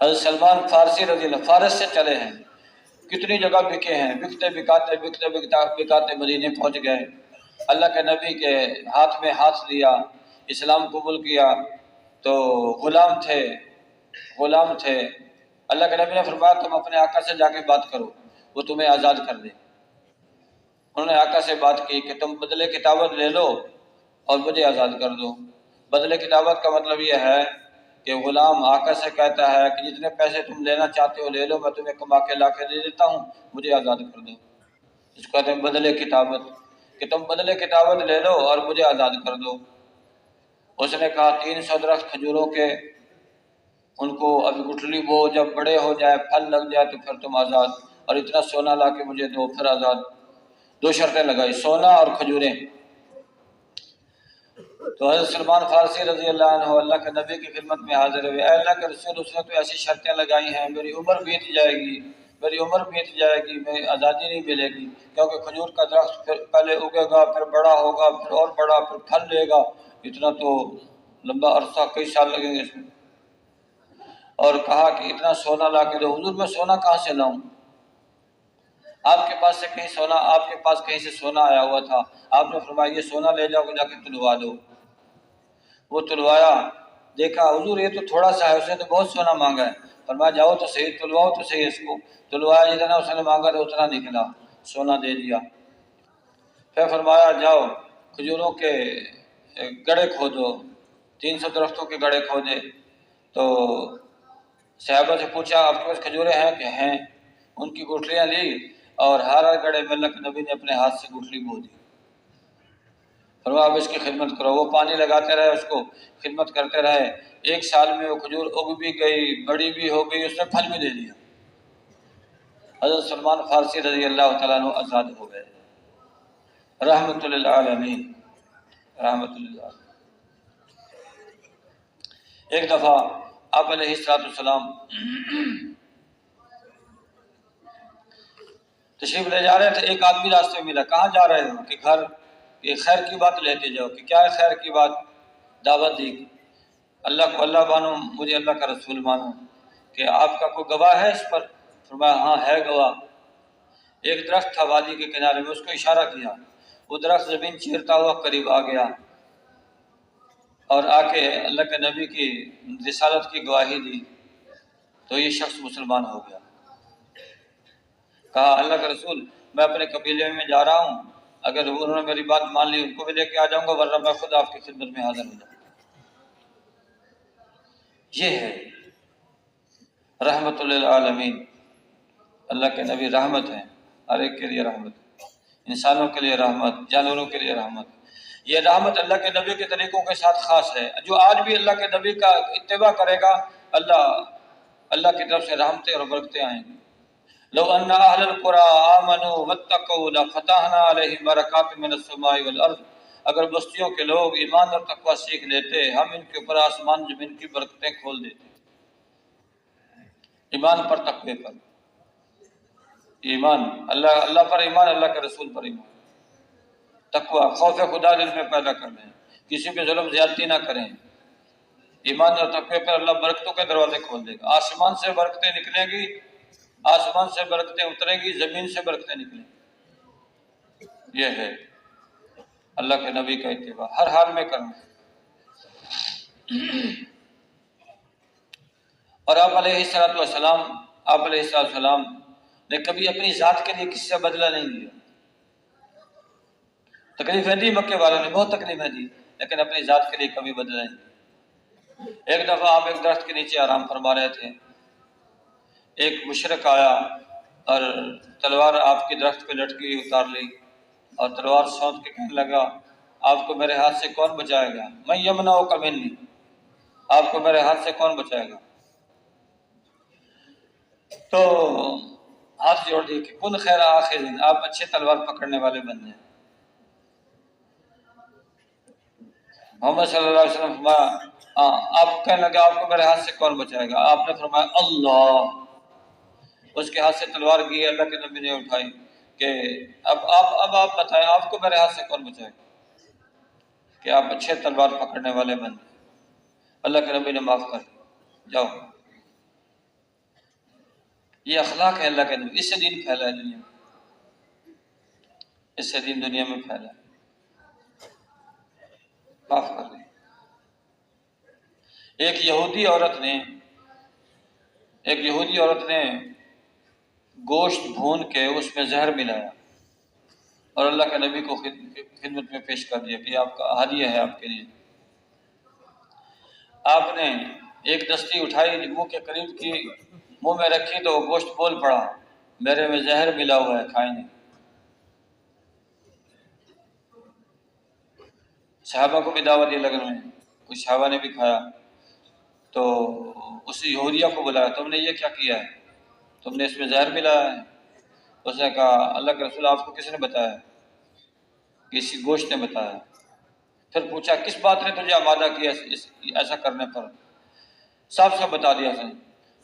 S1: حضرت سلمان فارسی رضی اللہ فارس سے چلے ہیں، کتنی جگہ بکے ہیں، بکتے بکاتے مدینے پہنچ گئے، اللہ کے نبی کے ہاتھ میں ہاتھ دیا، اسلام قبول کیا، تو غلام تھے، اللہ کے نبی نے فرمایا تم اپنے آقا سے جا کے بات کرو، وہ تمہیں آزاد کر دے۔ انہوں نے آقا سے بات کی کہ تم بدلے کی دعوت لے لو اور مجھے آزاد کر دو۔ بدلے کی دعوت کا مطلب یہ ہے کہ غلام آقا سے کہتا ہے کہ جتنے پیسے تم لینا چاہتے ہو لے لو، میں تمہیں کما کے لا کے دے دیتا ہوں، مجھے آزاد کر دو۔ اس کو کہتے ہیں بدلے کی دعوت، کہ تم بدلے کی دعوت لے لو اور مجھے آزاد کر دو۔ اس نے کہا 300 درخت کھجوروں کے، ان کو ابھی گٹھلی بو، جب بڑے ہو جائے پھل لگ جائے تو پھر تم آزاد، اور اتنا سونا لا کے مجھے دو، پھر آزاد۔ 2 شرطیں لگائی، سونا اور کھجوریں۔ تو حضرت سلمان فارسی رضی اللہ عنہ اللہ کے نبی کی خدمت میں حاضر ہوئے، اے اللہ کے رسول، اس نے تو ایسی شرطیں لگائی ہیں، میری عمر بیت جائے گی، میں آزادی نہیں ملے گی، کیونکہ کھجور کا درخت پھر پہلے اگے گا، پھر بڑا ہوگا، پھر اور بڑا، پھر پھل دے گا، اتنا تو لمبا عرصہ، کئی سال لگیں گے اس میں۔ اور کہا کہ اتنا سونا لا کے دو۔ حضور میں سونا کہاں سے لاؤں؟ آپ کے پاس کہیں سے سونا آیا ہوا تھا، آپ نے فرمایا یہ سونا لے جاؤ، جا کے تلوا دو۔ وہ تلوایا، دیکھا حضور یہ تو تھوڑا سا ہے، اس نے تو بہت سونا مانگا ہے۔ فرمایا جاؤ تو صحیح، تلواؤ تو صحیح اس کو۔ تلوایا، جتنا اس نے مانگا تھا اتنا نکلا، سونا دے دیا۔ پھر فرمایا جاؤ کھجوروں کے گڑھے کھودو، 300 درختوں کے گڑھے کھودے۔ تو صحابہ سے پوچھا آپ کے پاس کھجوریں ہیں؟ کہ ہیں۔ ان کی گٹھلیاں لی اور ہر گڑھے میں اللہ کے نبی نے اپنے ہاتھ سے گٹھلی بو دی۔ فرمایا اب اس کی خدمت کرو۔ وہ پانی لگاتے رہے، اس کو خدمت کرتے رہے۔ 1 سال میں وہ کھجور اگ بھی گئی، بڑی بھی ہو گئی، اس نے پھل بھی دے دیا۔ حضرت سلمان فارسی رضی اللہ تعالیٰ عنہ آزاد ہو گئے، رحمت للعالمین، رحمت للعالمین۔ ایک دفعہ آپ علیہ السلام تشریف لے جا رہے تھے، ایک آدمی راستے میں ملا، کہاں جا رہے ہو؟ کہ گھر، کہ خیر کی بات لیتے جاؤ۔ کہ کیا ہے خیر کی بات؟ دعوت دی، اللہ کو اللہ مانو، مجھے اللہ کا رسول مانو، کہ آپ کا کوئی گواہ ہے اس پر؟ فرمایا ہاں ہے گواہ۔ ایک درخت تھا وادی کے کنارے میں، اس کو اشارہ کیا، وہ درخت زمین چیرتا ہوا قریب آ گیا اور آ کے اللہ کے نبی کی رسالت کی گواہی دی، تو یہ شخص مسلمان ہو گیا۔ کہا اللہ کا رسول میں اپنے قبیلے میں جا رہا ہوں، اگر انہوں نے میری بات مان لی ان کو بھی لے کے آ جاؤں گا، ورنہ میں خود آپ کی خدمت میں حاضر ہو جاؤں گا۔ یہ ہے رحمت للعالمین، اللہ کے نبی رحمت ہیں، ہر ایک کے لیے رحمت، انسانوں کے لیے رحمت، جانوروں کے لیے رحمت۔ یہ رحمت اللہ کے نبی کے طریقوں کے ساتھ خاص ہے۔ جو آج بھی اللہ کے نبی کا اتباع کرے گا، اللہ کی طرف سے رحمتیں اور برکتیں آئیں گی۔ لو ان اہل القرى آمنوا واتقوا لفتحنا علیہم برکات من السماء والارض، اگر بستیوں کے لوگ ایمان اور تقوی سیکھ لیتے، ہم ان کے اوپر آسمان زمین کی برکتیں کھول دیتے۔ ایمان پر، تقوی پر، ایمان اللہ پر ایمان، اللہ کے رسول پر ایمان، تقوی، خوف خدا دل میں پیدا کر لیں، کسی پہ ظلم زیادتی نہ کریں۔ ایمان اور تقوی پر اللہ برکتوں کے دروازے کھول دے گا، آسمان سے برکتیں نکلیں گی، آسمان سے برکتیں اتریں گی، زمین سے برکتیں نکلیں گی۔ یہ ہے اللہ کے نبی کا اتباع، ہر حال میں کرنا۔ اور آپ علیہ السلام نے کبھی اپنی ذات کے لیے کسی سے بدلہ نہیں لیا۔ تکلیفیں دی مکے والوں نے، بہت تکلیفیں دی، لیکن اپنی ذات کے لیے کبھی بدلہ نہیں لیا۔ ایک دفعہ آپ ایک درخت کے نیچے آرام فرما رہے تھے، ایک مشرک آیا اور تلوار آپ کی درخت پہ لٹکی اتار لی اور تلوار سونت کے کہنے لگا آپ کو میرے ہاتھ سے کون بچائے گا؟ میں یمنعک منی، آپ کو میرے ہاتھ سے کون بچائے گا؟ تو ہاتھ جوڑ دی کہ کن خیر آخذ، آپ اچھے تلوار پکڑنے والے بن جائیں۔ محمد صلی اللہ علیہ وسلم فرمایا آپ کہنے لگا آپ کو میرے ہاتھ سے کون بچائے گا؟ آپ نے فرمایا اللہ۔ اس کے ہاتھ سے تلوار کی، اللہ کے نبی نے اٹھائی، کہ اب آپ بتائیں، آپ کو میرے ہاتھ سے کون بچائے کہ آپ اچھے تلوار پکڑنے والے بن؟ اللہ کے نبی نے معاف کر دیا، جاؤ۔ یہ اخلاق ہے اللہ کے نبی، اس سے دین پھیلا ہے دنیا میں، اس سے دین دنیا میں پھیلا ہے، معاف کر دیا۔ ایک یہودی عورت نے گوشت بھون کے اس میں زہر ملایا اور اللہ کے نبی کو خدمت میں پیش کر دیا کہ آپ کا ہدیہ ہے آپ کے لیے۔ آپ نے ایک دستی اٹھائی، منہ کے قریب کی، منہ میں رکھی تو وہ گوشت بول پڑا، میرے میں زہر ملا ہوا ہے، کھائیں نہیں۔ صحابہ کو بھی دعوت دی لگن میں، کچھ صحابہ نے بھی کھایا، تو اس یہودیہ کو بلایا، تم نے یہ کیا کیا ہے؟ تم نے اس میں زہر ملایا ہے؟ اس نے کہا اللہ کے رسول آپ کو کس نے بتایا؟ کسی گوشت نے بتایا۔ پھر پوچھا کس بات نے تجھے آمادہ کیا ایسا کرنے پر؟ صاف صاف بتا دیا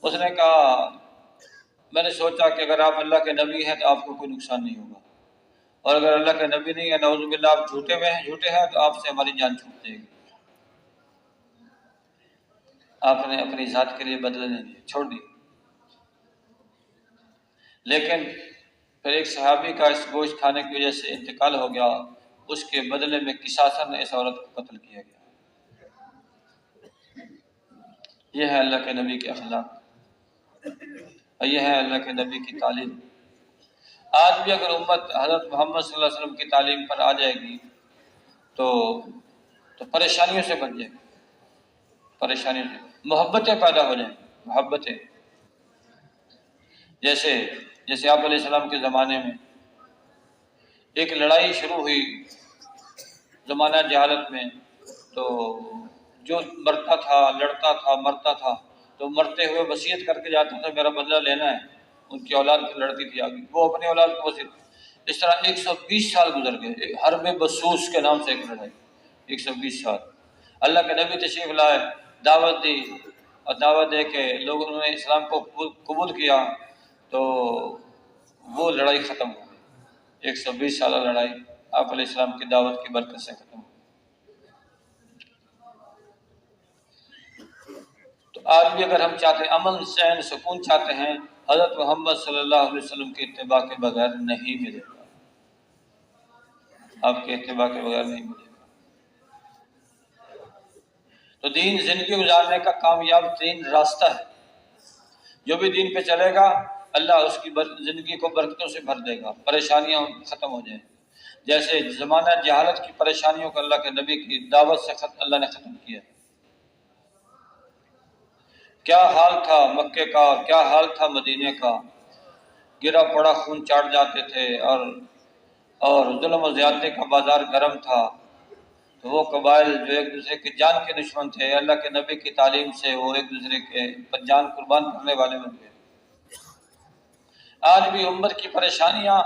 S1: اس نے کہا میں نے سوچا کہ اگر آپ اللہ کے نبی ہیں تو آپ کو کوئی نقصان نہیں ہوگا، اور اگر اللہ کے نبی نہیں ہے، نعوذ باللہ، آپ جھوٹے ہیں تو آپ سے ہماری جان چھوٹ جائے گی۔ آپ نے اپنی ذات کے لیے بدلے نہیں دیے، چھوڑ دی۔ لیکن پھر ایک صحابی کا اس گوشت کھانے کی وجہ سے انتقال ہو گیا، اس کے بدلے میں قصاصاً اس عورت کو قتل کیا گیا۔ یہ ہے اللہ کے نبی کے اخلاق، اور یہ ہے اللہ کے نبی کی تعلیم۔ آج بھی اگر امت حضرت محمد صلی اللہ علیہ وسلم کی تعلیم پر آ جائے گی تو پریشانیوں سے بچ جائے گی، پریشانیوں سے، محبتیں پیدا ہو جائیں، محبتیں۔ جیسے آپ علیہ السلام کے زمانے میں ایک لڑائی شروع ہوئی زمانہ جہالت میں، تو جو مرتا تھا، لڑتا تھا، مرتا تھا، تو مرتے ہوئے وصیت کر کے جاتا تھا میرا بدلہ لینا ہے۔ ان کی اولاد کی لڑکی تھی آگے، وہ اپنی اولاد کو وصیت۔ اس طرح 120 سال گزر گئے، حرب بسوس کے نام سے ایک لڑائی، 120 سال۔ اللہ کے نبی تشریف لائے، دعوت دی، اور دعوت دے کے لوگوں نے اسلام کو قبول کیا، تو وہ لڑائی ختم ہو گئی۔ 120 سالہ لڑائی آپ علیہ السلام کی دعوت کی برکت سے ختم ہو گئی۔ تو آج بھی اگر ہم چاہتے ہیں، امن، چین، سکون چاہتے ہیں، حضرت محمد صلی اللہ علیہ وسلم کے اتباع کے بغیر نہیں ملے گا، آپ کے اتباع کے بغیر نہیں ملے گا۔ تو دین زندگی گزارنے کا کامیاب ترین راستہ ہے۔ جو بھی دین پہ چلے گا اللہ اس کی زندگی کو برکتوں سے بھر دے گا، پریشانیاں ختم ہو جائیں۔ جیسے زمانہ جہالت کی پریشانیوں کو اللہ کے نبی کی دعوت سے اللہ نے ختم کیا۔ کیا حال تھا مکے کا، کیا حال تھا مدینے کا، گرا پڑا خون چاٹ جاتے تھے، اور ظلم و زیادتی کا بازار گرم تھا۔ تو وہ قبائل جو ایک دوسرے کے جان کے دشمن تھے، اللہ کے نبی کی تعلیم سے وہ ایک دوسرے کے پر جان قربان کرنے والے بن گئے۔ آج بھی امت کی پریشانیاں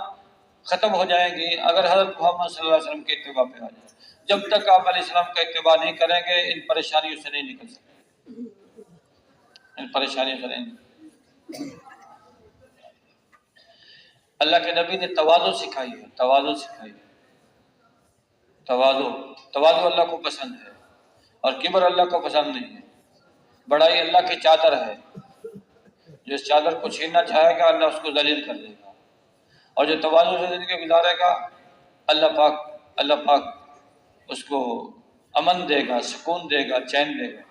S1: ختم ہو جائیں گی اگر حضرت محمد صلی اللہ علیہ وسلم کے اتباع پہ آ جائیں۔ جب تک آپ علیہ السلام کا اتباع نہیں کریں گے ان پریشانیوں سے نہیں نکل سکتے، ان پریشانیوں سے نہیں۔ اللہ کے نبی نے تواضع سکھائی ہے، تواضع سکھائی ہے، تواضع اللہ کو پسند ہے، اور کبر اللہ کو پسند نہیں ہے۔ بڑائی اللہ کی چادر ہے، جو اس چادر کو چھیننا چاہے گا اللہ اس کو ذلیل کر دے گا، اور جو تواضع سے زندگی گزارے گا اللہ پاک اس کو امن دے گا، سکون دے گا، چین دے گا۔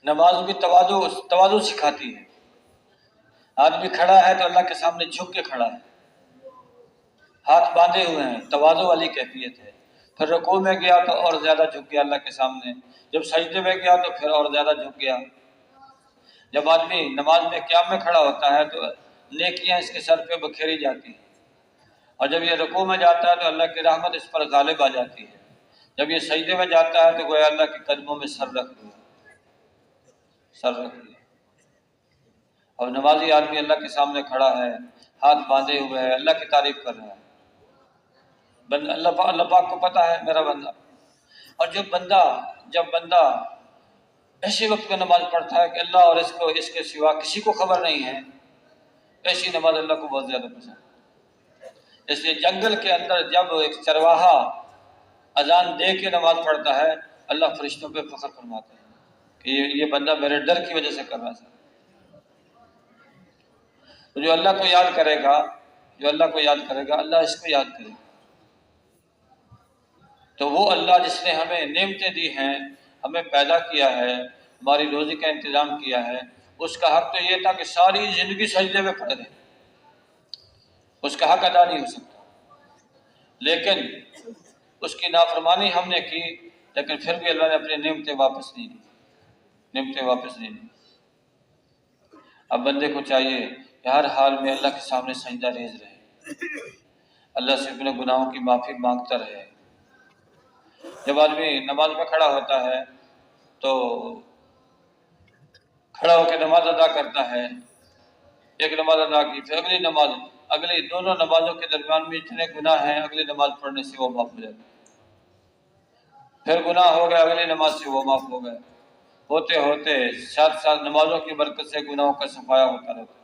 S1: نماز بھی تواضع سکھاتی ہے۔ آدمی کھڑا ہے تو اللہ کے سامنے جھک کے کھڑا ہے، ہاتھ باندھے ہوئے ہیں، تواضع والی کیفیت ہے۔ پھر رکوع میں گیا تو اور زیادہ جھک گیا اللہ کے سامنے، جب سجدے میں گیا تو پھر اور زیادہ جھک گیا۔ جب آدمی نماز میں قیام میں کھڑا ہوتا ہے تو نیکیاں اس کے سر پہ بکھیری جاتی ہیں، اور جب یہ رکوع میں جاتا ہے تو اللہ کی رحمت اس پر غالب آ جاتی ہے۔ جب یہ سجدے میں جاتا ہے تو گویا اللہ کے قدموں میں سر رکھ دیا۔ اور نمازی آدمی اللہ کے سامنے کھڑا ہے، ہاتھ باندھے ہوئے ہے، اللہ کی تعریف کر رہا ہے۔ اللہ پاک کو پتہ ہے میرا بندہ، اور جب بندہ ایسے وقت میں نماز پڑھتا ہے کہ اللہ اور اس کے سوا کسی کو خبر نہیں ہے، ایسی نماز اللہ کو بہت زیادہ پسند ہے۔ اس لیے جنگل کے اندر جب ایک چرواہا اذان دے کے نماز پڑھتا ہے، اللہ فرشتوں پہ فخر فرماتا ہے کہ یہ بندہ میرے ڈر کی وجہ سے کر رہا تھا۔ تو جو اللہ کو یاد کرے گا، اللہ اس کو یاد کرے گا۔ تو وہ اللہ جس نے ہمیں نعمتیں دی ہیں، ہمیں پیدا کیا ہے، ہماری روزی کا انتظام کیا ہے، اس کا حق تو یہ تھا کہ ساری زندگی سجدے میں پڑے رہے، اس کا حق ادا نہیں ہو سکتا۔ لیکن اس کی نافرمانی ہم نے کی، لیکن پھر بھی اللہ نے اپنی نعمتیں واپس نہیں دی۔ اب بندے کو چاہیے کہ ہر حال میں اللہ کے سامنے سجدہ ریز رہے، اللہ سے اپنے گناہوں کی معافی مانگتا رہے۔ جب آدمی نماز میں کھڑا ہوتا ہے تو کھڑا ہو کے نماز ادا کرتا ہے، ایک نماز ادا کی، پھر اگلی دونوں نمازوں کے درمیان میں اتنے گناہ ہیں، اگلی نماز پڑھنے سے وہ معاف ہو جاتے، پھر گناہ ہو گئے، اگلی نماز سے وہ معاف ہو گئے، ہوتے ہوتے ساتھ نمازوں کی برکت سے گناہوں کا صفایا ہوتا رہتا۔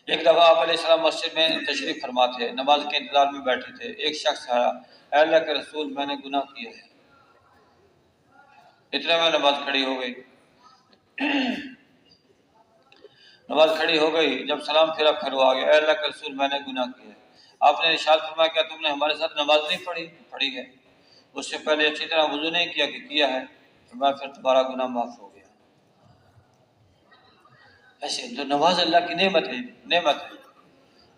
S1: ایک دفعہ آپ علیہ السلام مسجد میں تشریف فرما تھے، نماز کے انتظار میں بیٹھے تھے، ایک شخص آیا، اے اللہ کے رسول میں نے گناہ کیا ہے۔ اتنے میں نماز کھڑی ہو گئی، جب سلام پھر وہ آ گیا، اے اللہ کے رسول میں نے گناہ کیا ہے۔ آپ نے ارشاد فرمایا کیا تم نے ہمارے ساتھ نماز نہیں پڑھی ہے؟ اس سے پہلے اچھی طرح وضو نہیں کیا کہ کیا ہے؟ فرمایا پھر تمہارا گناہ معاف ہو گیا۔ ایسے تو نماز اللہ کی نعمت ہے،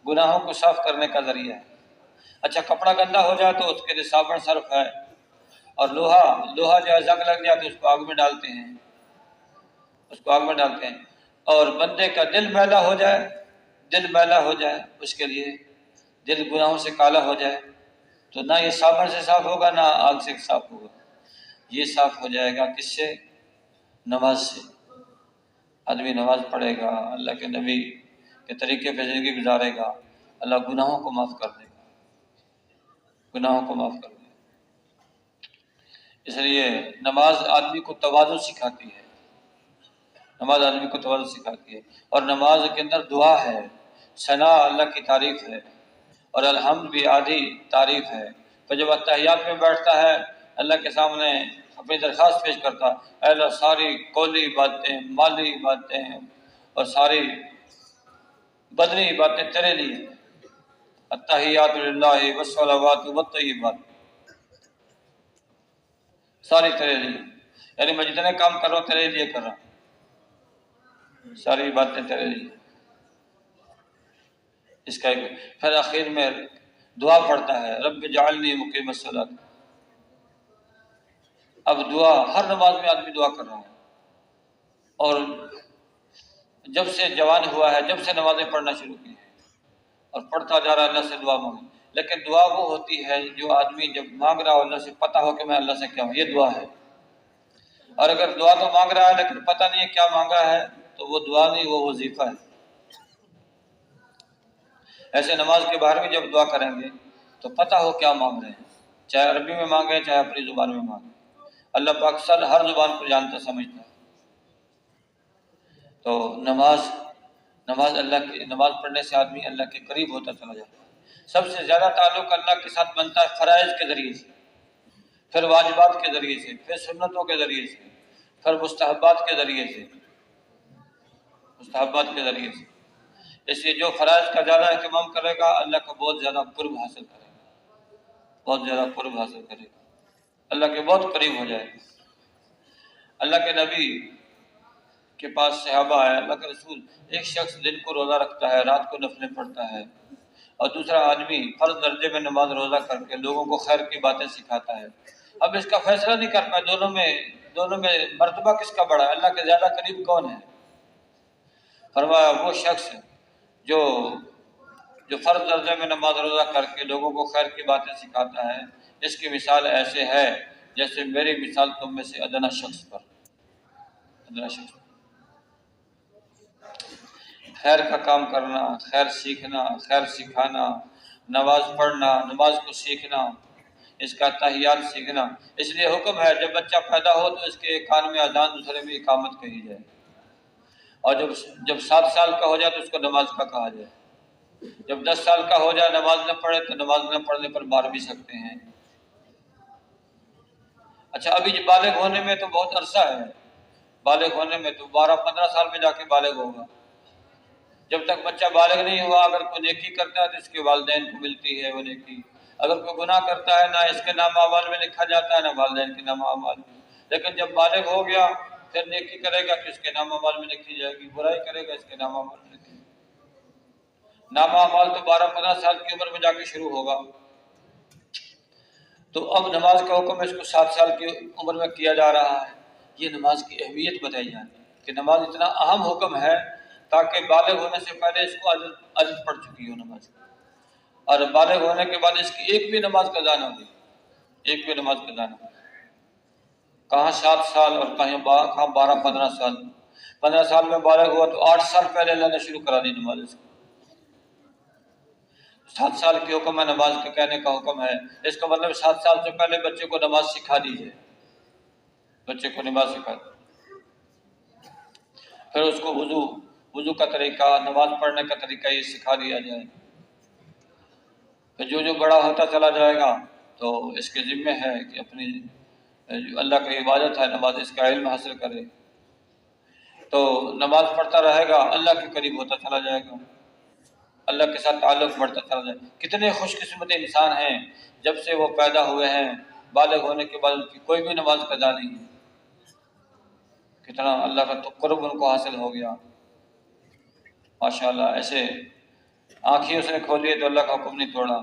S1: گناہوں کو صاف کرنے کا ذریعہ ہے۔ اچھا کپڑا گندا ہو جائے تو اس کے لیے صابن صرف ہے، اور لوہا جو ہے زنگ لگ جائے تو اس کو آگ میں ڈالتے ہیں، اور بندے کا دل میلا ہو جائے اس کے لیے، دل گناہوں سے کالا ہو جائے تو نہ یہ صابن سے صاف ہوگا نہ آگ سے صاف ہوگا، یہ صاف ہو جائے گا کس سے؟ نماز سے۔ آدمی نماز پڑھے گا، اللہ کے نبی کے طریقے پہ زندگی گزارے گا، اللہ گناہوں کو معاف کر دے گا۔ اس لیے نماز آدمی کو تواضع سکھاتی ہے، اور نماز کے اندر دعا ہے، ثنا اللہ کی تعریف ہے، اور الحمد بھی آدھی تعریف ہے۔ تو جب اتحیات میں بیٹھتا ہے، اللہ کے سامنے اپنی درخواست پیش کرتا، اے اللہ ساری قولی باتیں، مالی باتیں اور ساری بدنی باتیں تیرے لیے، التحیات للہ والصلوات والطیبات، ساری تیرے لیے، یعنی میں جتنے کام کر رہا ہوں تیرے لیے کر رہا ہوں، ساری باتیں تیرے لیے۔ اس کا پھر آخر میں دعا پڑھتا ہے، رب جعلنی مقیم الصلاۃ۔ اب دعا ہر نماز میں آدمی دعا کر رہا ہے، اور جب سے جوان ہوا ہے، جب سے نمازیں پڑھنا شروع کی ہے اور پڑھتا جا رہا ہے، اللہ سے دعا مانگے، لیکن دعا وہ ہوتی ہے جو آدمی جب مانگ رہا ہو اللہ سے پتہ ہو کہ میں اللہ سے کیا ہوں، یہ دعا ہے۔ اور اگر دعا تو مانگ رہا ہے لیکن پتہ نہیں ہے کیا مانگا ہے تو وہ دعا نہیں، وہ وظیفہ ہے۔ ایسے نماز کے باہر بھی جب دعا کریں گے تو پتہ ہو کیا مانگ رہے ہیں، چاہے عربی میں مانگیں چاہے اپنی زبان میں مانگیں، اللہ پاک ہر زبان کو جانتا سمجھتا ہے۔ تو نماز نماز پڑھنے سے آدمی اللہ کے قریب ہوتا چلا جاتا ہے۔ سب سے زیادہ تعلق اللہ کے ساتھ بنتا ہے فرائض کے ذریعے سے، پھر واجبات کے ذریعے سے، پھر سنتوں کے ذریعے سے، پھر مستحبات کے ذریعے سے۔ اس لیے جو فرائض کا زیادہ اہتمام کرے گا اللہ کا بہت زیادہ قرب حاصل کرے گا، اللہ کے بہت قریب ہو جائے گا۔ اللہ کے نبی کے پاس صحابہ آئے، اللہ کے رسول، ایک شخص دن کو روزہ رکھتا ہے، رات کو نفلیں پڑھتا ہے، اور دوسرا آدمی فرض درجے میں نماز روزہ کر کے لوگوں کو خیر کی باتیں سکھاتا ہے۔ اب اس کا فیصلہ نہیں کر پائے دونوں میں مرتبہ کس کا بڑا ہے، اللہ کے زیادہ قریب کون ہے؟ فرمایا وہ شخص جو فرض درجے میں نماز روزہ کر کے لوگوں کو خیر کی باتیں سکھاتا ہے، اس کی مثال ایسے ہے جیسے میری مثال تم میں سے ادنا شخص پر۔ خیر کا کام کرنا، خیر سیکھنا، خیر سکھانا، نماز پڑھنا، نماز کو سیکھنا، اس کا تحیات سیکھنا۔ اس لیے حکم ہے جب بچہ پیدا ہو تو اس کے ایک کان میں اذان دوسرے میں اقامت کہی جائے، اور جب 7 سال کا ہو جائے تو اس کو نماز کا کہا جائے۔ جب 10 سال کا ہو جائے نماز نہ پڑھے تو نماز نہ پڑھنے پر مار بھی سکتے ہیں۔ اچھا ابھی بالغ ہونے میں تو بہت عرصہ ہے، بالغ ہونے میں تو 12-15 سال میں جا کے بالغ ہوگا۔ جب تک بچہ بالغ نہیں ہوا اگر کوئی نیکی کرتا ہے تو اس کے والدین کو ملتی ہے وہ نیکی، اگر کوئی گناہ کرتا ہے نہ اس کے نام اعمال میں لکھا جاتا ہے نہ والدین کے نام اعمال میں، لیکن جب بالغ ہو گیا پھر نیکی کرے گا تو اس کے نام اعمال میں لکھی جائے گی، برائی کرے گا اس کے نام اعمال میں لکھی جائے گی۔ نام اعمال تو 12-15 سال کی عمر میں جا کے شروع ہوگا۔ تو اب نماز کا حکم اس کو 7 سال کی عمر میں کیا جا رہا ہے۔ یہ نماز کی اہمیت بتائی جاتی ہے کہ نماز اتنا اہم حکم ہے تاکہ بالغ ہونے سے پہلے اس کو عادت پڑ چکی ہو نماز کی، اور بالغ ہونے کے بعد اس کی ایک بھی نماز قضا نہ ہوئی، ایک بھی نماز قضا نہ ہوئی۔ کہاں 7 سال اور کہاں 12-15 سال، 15 سال میں بالغ ہوا تو 8 سال پہلے اللہ نے شروع کرا دی نماز اس کو۔ 7 سال کی حکم ہے نماز کے کہنے کا حکم ہے، اس کا مطلب 7 سال سے پہلے بچے کو نماز سکھا دیجیے، بچے کو نماز سکھا دیجیے، پھر اس کو وضو کا طریقہ، نماز پڑھنے کا طریقہ یہ سکھا دیا جائے۔ پھر جو بڑا ہوتا چلا جائے گا تو اس کے ذمہ ہے کہ اپنی جو اللہ کی عبادت ہے نماز، اس کا علم حاصل کرے، تو نماز پڑھتا رہے گا اللہ کے قریب ہوتا چلا جائے گا، اللہ کے ساتھ تعلق بڑھتا چلا جائے گا۔ کتنے خوش قسمت انسان ہیں جب سے وہ پیدا ہوئے ہیں بالغ ہونے کے بعد ان کی کوئی بھی نماز قضا نہیں ہے، کتنا اللہ کا قرب ان کو حاصل ہو گیا ماشاءاللہ۔ ایسے آنکھیں اس نے کھولی تو اللہ کا حکم نہیں توڑا۔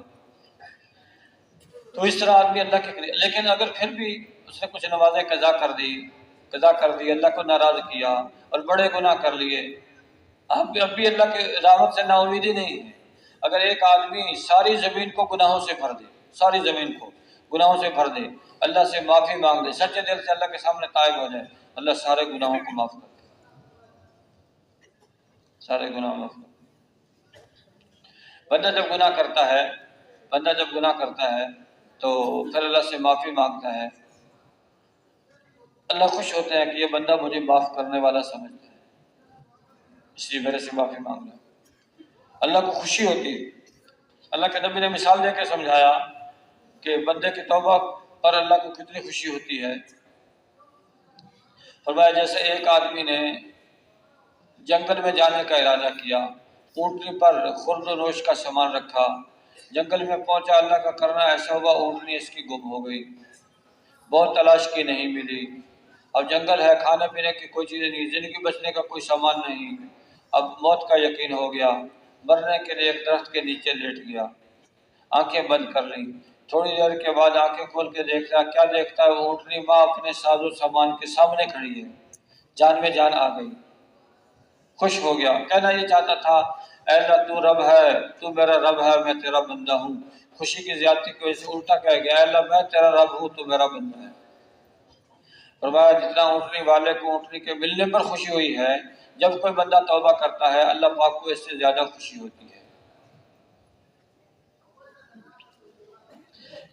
S1: تو اس طرح آدمی اللہ کے قریب، لیکن اگر پھر بھی اس نے کچھ نمازیں قضا کر دی، اللہ کو ناراض کیا اور بڑے گناہ کر لیے، اب بھی اللہ کے رحمت سے نا امیدی نہیں ہے۔ اگر ایک آدمی ساری زمین کو گناہوں سے بھر دے، ساری زمین کو گناہوں سے بھر دے، اللہ سے معافی مانگ دے، سچے دل سے اللہ کے سامنے تائب ہو جائے، اللہ سارے گناہوں کو معاف کر دے، سارے گناہ معاف کر دے۔ بندہ جب گناہ کرتا ہے تو پھر اللہ سے معافی مانگتا ہے، اللہ خوش ہوتے ہیں کہ یہ بندہ مجھے معاف کرنے والا سمجھتا ہے، اس لیے میرے سے معافی مانگ رہا ہے، اللہ کو خوشی ہوتی ہے۔ اللہ کے نبی نے مثال دے کے سمجھایا کہ بندے کی توبہ پر اللہ کو کتنی خوشی ہوتی ہے۔ فرمایا جیسے ایک آدمی نے جنگل میں جانے کا ارادہ کیا، اونٹنی پر خورد و نوش کا سامان رکھا، جنگل میں پہنچا، اللہ کا کرنا ایسا ہوا اونٹنی اس کی گم ہو گئی، بہت تلاش کی نہیں ملی، اب جنگل ہے، کھانے پینے کی کوئی چیز نہیں، زندگی بچنے کا کوئی سامان نہیں، اب موت کا یقین ہو گیا، مرنے کے لیے ایک درخت کے نیچے لیٹ گیا، آنکھیں بند کر لیں، تھوڑی دیر کے بعد آنکھیں کھول کے دیکھتا، کیا دیکھتا ہے؟ اونٹنی ماں اپنے ساز و سامان کے سامنے کھڑی ہے، جان میں جان آ گئی، خوش ہو گیا، کہنا یہ چاہتا تھا اے اللہ تو رب ہے، تو میرا رب ہے، میں تیرا بندہ ہوں، خوشی کی زیادتی کی وجہ سے الٹا کہہ گیا، اے اللہ میں تیرا رب ہوں، تو میرا بندہ ہے۔ فرمایا جتنا اونٹنی والے کو اونٹنی کے ملنے پر خوشی ہوئی ہے، جب کوئی بندہ توبہ کرتا ہے اللہ پاک کو اس سے زیادہ خوشی ہوتی ہے۔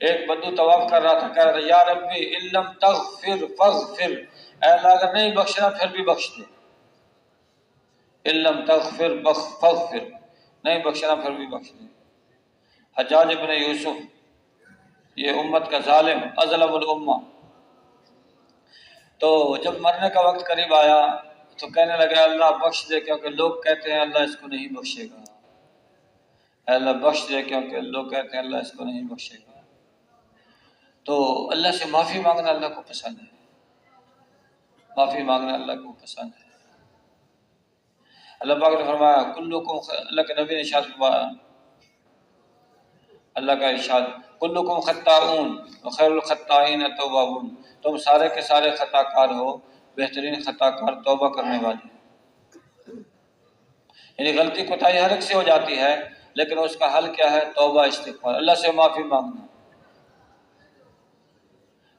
S1: ایک بدو طواف کر رہا تھا، کہہ رہا تھا یا ربی ان لم تغفر فاغفر، اے اللہ اگر نہیں بخشنا پھر بھی بخش دے، ان لم تغفر فاغفر، نہیں بخشنا پھر بھی بخش دے۔ حجاج ابن یوسف، یہ امت کا ظالم، اظلم الامہ، تو جب مرنے کا وقت قریب آیا تو کہنے لگا اللہ بخش دے کیونکہ لوگ کہتے ہیں اللہ اس کو نہیں بخشے گا، اے اللہ بخش دے کیونکہ لوگ کہتے ہیں اللہ اس کو نہیں بخشے گا۔ تو اللہ سے معافی مانگنا اللہ کو پسند ہے، معافی مانگنا اللہ کو پسند ہے۔ اللہ پاک نے فرمایا کلکم، اللہ کے نبی نے ارشاد فرمایا، اللہ کا ارشاد کلکم خطاؤن وخیر الخطائین التوابون، تم سارے کے سارے خطا کار ہو، بہترین خطا کار توبہ کرنے والے۔ یعنی غلطی کوتاہی ہر ایک سے ہو جاتی ہے، لیکن اس کا حل کیا ہے؟ توبہ، استغفار، اللہ سے معافی مانگنا۔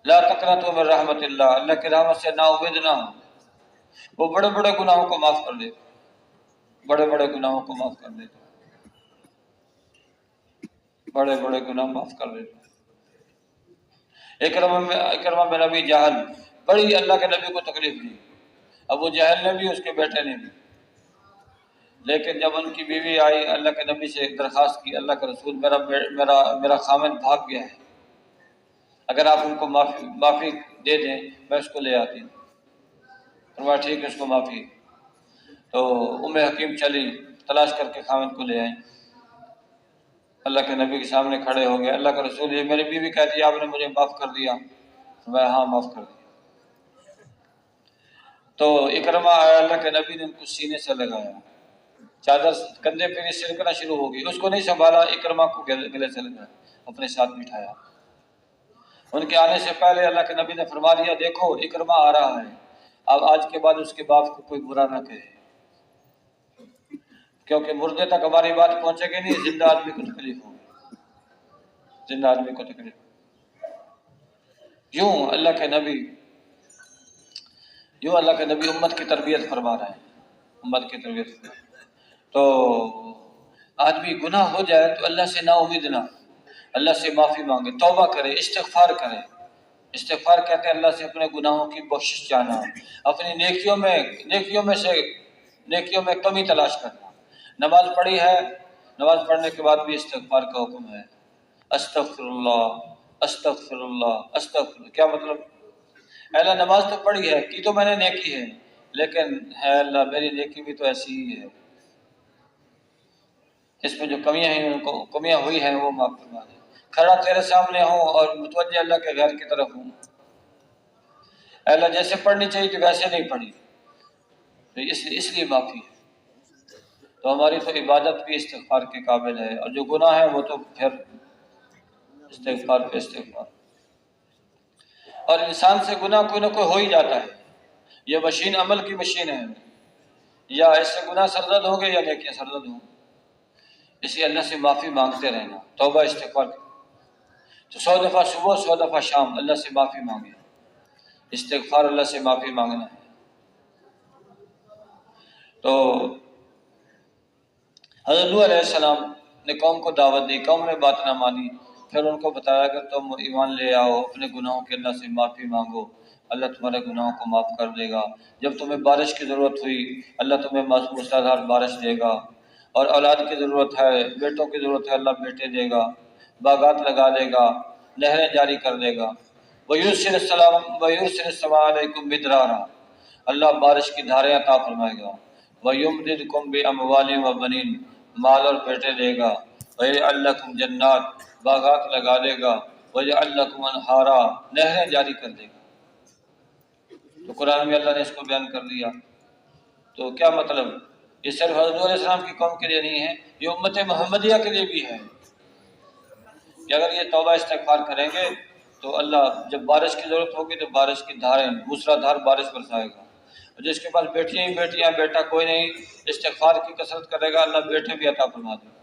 S1: لا تقنطوا من رحمت اللہ، اللہ کی رحمت سے نا امید نہ ہو، وہ بڑے بڑے گناہوں کو معاف کر دیتا، بڑے بڑے گناہوں کو معاف کر دیتا، بڑے بڑے گناہ معاف کر دیتا۔ اکرمہ بن ابی جہل، بڑی اللہ کے نبی کو تکلیف دی، ابو جہل نے بھی اس کے بیٹے نے بھی، لیکن جب ان کی بیوی آئی اللہ کے نبی سے درخواست کی، اللہ کے رسول میرا خامد بھاگ گیا ہے، اگر آپ ان کو معافی دے دیں میں اس کو لے آتی ہوں۔ فرمایا ٹھیک ہے، اس کو معافی۔ تو ام حکیم چلی، تلاش کر کے خامد کو لے آئیں، اللہ کے نبی کے سامنے کھڑے ہو گئے۔ اللہ کا رسول، یہ میری بیوی کہتی ہے آپ نے مجھے معاف کر دیا؟ فرمایا ہاں معاف کر دیا۔ تو اکرمہ آیا، اللہ کے نبی نے ان کو سینے سے لگایا، چادر کندھے پہ سرکنا شروع ہو گئی، اس کو نہیں سنبھالا، اکرمہ کو گلے سے لگایا، اپنے ساتھ بٹھایا۔ ان کے آنے سے پہلے اللہ کے نبی نے فرما دیا دیکھو اکرمہ آ رہا ہے، اب آج کے بعد اس کے باپ کو کوئی برا نہ کہے، کیونکہ مردے تک ہماری بات پہنچے گی نہیں، زندہ آدمی کو تکلیف ہوگی، زندہ آدمی کو تکلیف ہوگی۔ یوں اللہ کے نبی امت کی تربیت فرما رہے ہیں، امت کی تربیت فرما رہے ہیں۔ تو آدمی گناہ ہو جائے تو اللہ سے نا امید نہ، اللہ سے معافی مانگے، توبہ کرے، استغفار کرے۔ استغفار کہتے ہیں اللہ سے اپنے گناہوں کی بخشش چاہنا، اپنی نیکیوں میں کمی تلاش کرنا۔ نماز پڑھی ہے، نماز پڑھنے کے بعد بھی استغفار کا حکم ہے، استغفر اللہ استغفر اللہ استغفر اللہ۔ کیا مطلب؟ اے اللہ نماز تو پڑھی ہے، کی تو میں نے نیکی ہے، لیکن اے اللہ میری نیکی بھی تو ایسی ہی ہے، اس میں جو کمیاں ہوئی ہیں وہ معاف فرما دے۔ کھڑا تیرے سامنے ہوں اور متوجہ اللہ کے غیر کی طرف ہوں، اے اللہ جیسے پڑھنی چاہیے تو ویسے نہیں پڑھی، تو اس لیے معافی ہے۔ تو ہماری تو عبادت بھی استغفار کے قابل ہے، اور جو گناہ ہے وہ تو پھر استغفار پہ استغفار۔ اور انسان سے گناہ کوئی نہ کوئی ہو ہی جاتا ہے، یہ مشین عمل کی مشین ہے، یا اس سے گناہ سرزد ہوں گے یا نیکیاں سرزد ہوں، اس لیے اللہ سے معافی مانگتے رہنا، توبہ استغفار۔ تو 100 دفعہ صبح 100 دفعہ شام اللہ سے معافی مانگے، استغفار اللہ سے معافی مانگنا ہے۔ تو حضرت نوح علیہ السلام نے قوم کو دعوت دی، قوم نے بات نہ مانی، پھر ان کو بتایا کہ تم ایمان لے آؤ، اپنے گناہوں کے اللہ سے معافی مانگو، اللہ تمہارے گناہوں کو معاف کر دے گا۔ جب تمہیں بارش کی ضرورت ہوئی اللہ تمہیں موسلادھار بارش دے گا، اور اولاد کی ضرورت ہے، بیٹوں کی ضرورت ہے، اللہ بیٹے دے گا، باغات لگا دے گا، نہریں جاری کر دے گا۔ وَيُرْسِلِ السَّمَاءَ عَلَيْكُمْ مِدْرَارًا، اللہ بارش کی دھاریں عطا فرمائے گا۔ وَيُمْدِدْكُمْ بِأَمْوَالٍ وَبَنِينَ، مال اور بیٹے دے گا۔ وَيَجْعَلْ لَكُمْ جَنَّاتٍ، باغات لگا دے گا۔ وَيَجْعَلْ لَكُمْ أَنْهَارًا، نہریں جاری کر دے گا۔ تو قرآن میں اللہ نے اس کو بیان کر دیا۔ تو کیا مطلب؟ یہ صرف حضرت علیہ السلام کی قوم کے لیے نہیں ہے، یہ امت محمدیہ کے لیے بھی ہے کہ اگر یہ توبہ استغفار کریں گے تو اللہ جب بارش کی ضرورت ہوگی تو بارش کی دھاریں موسلادھار بارش برسائے گا، اور جس کے پاس بیٹیاں ہی بیٹیاں، بیٹا کوئی نہیں، استغفار کی کثرت کرے گا اللہ بیٹے بھی عطا فرما دے گا۔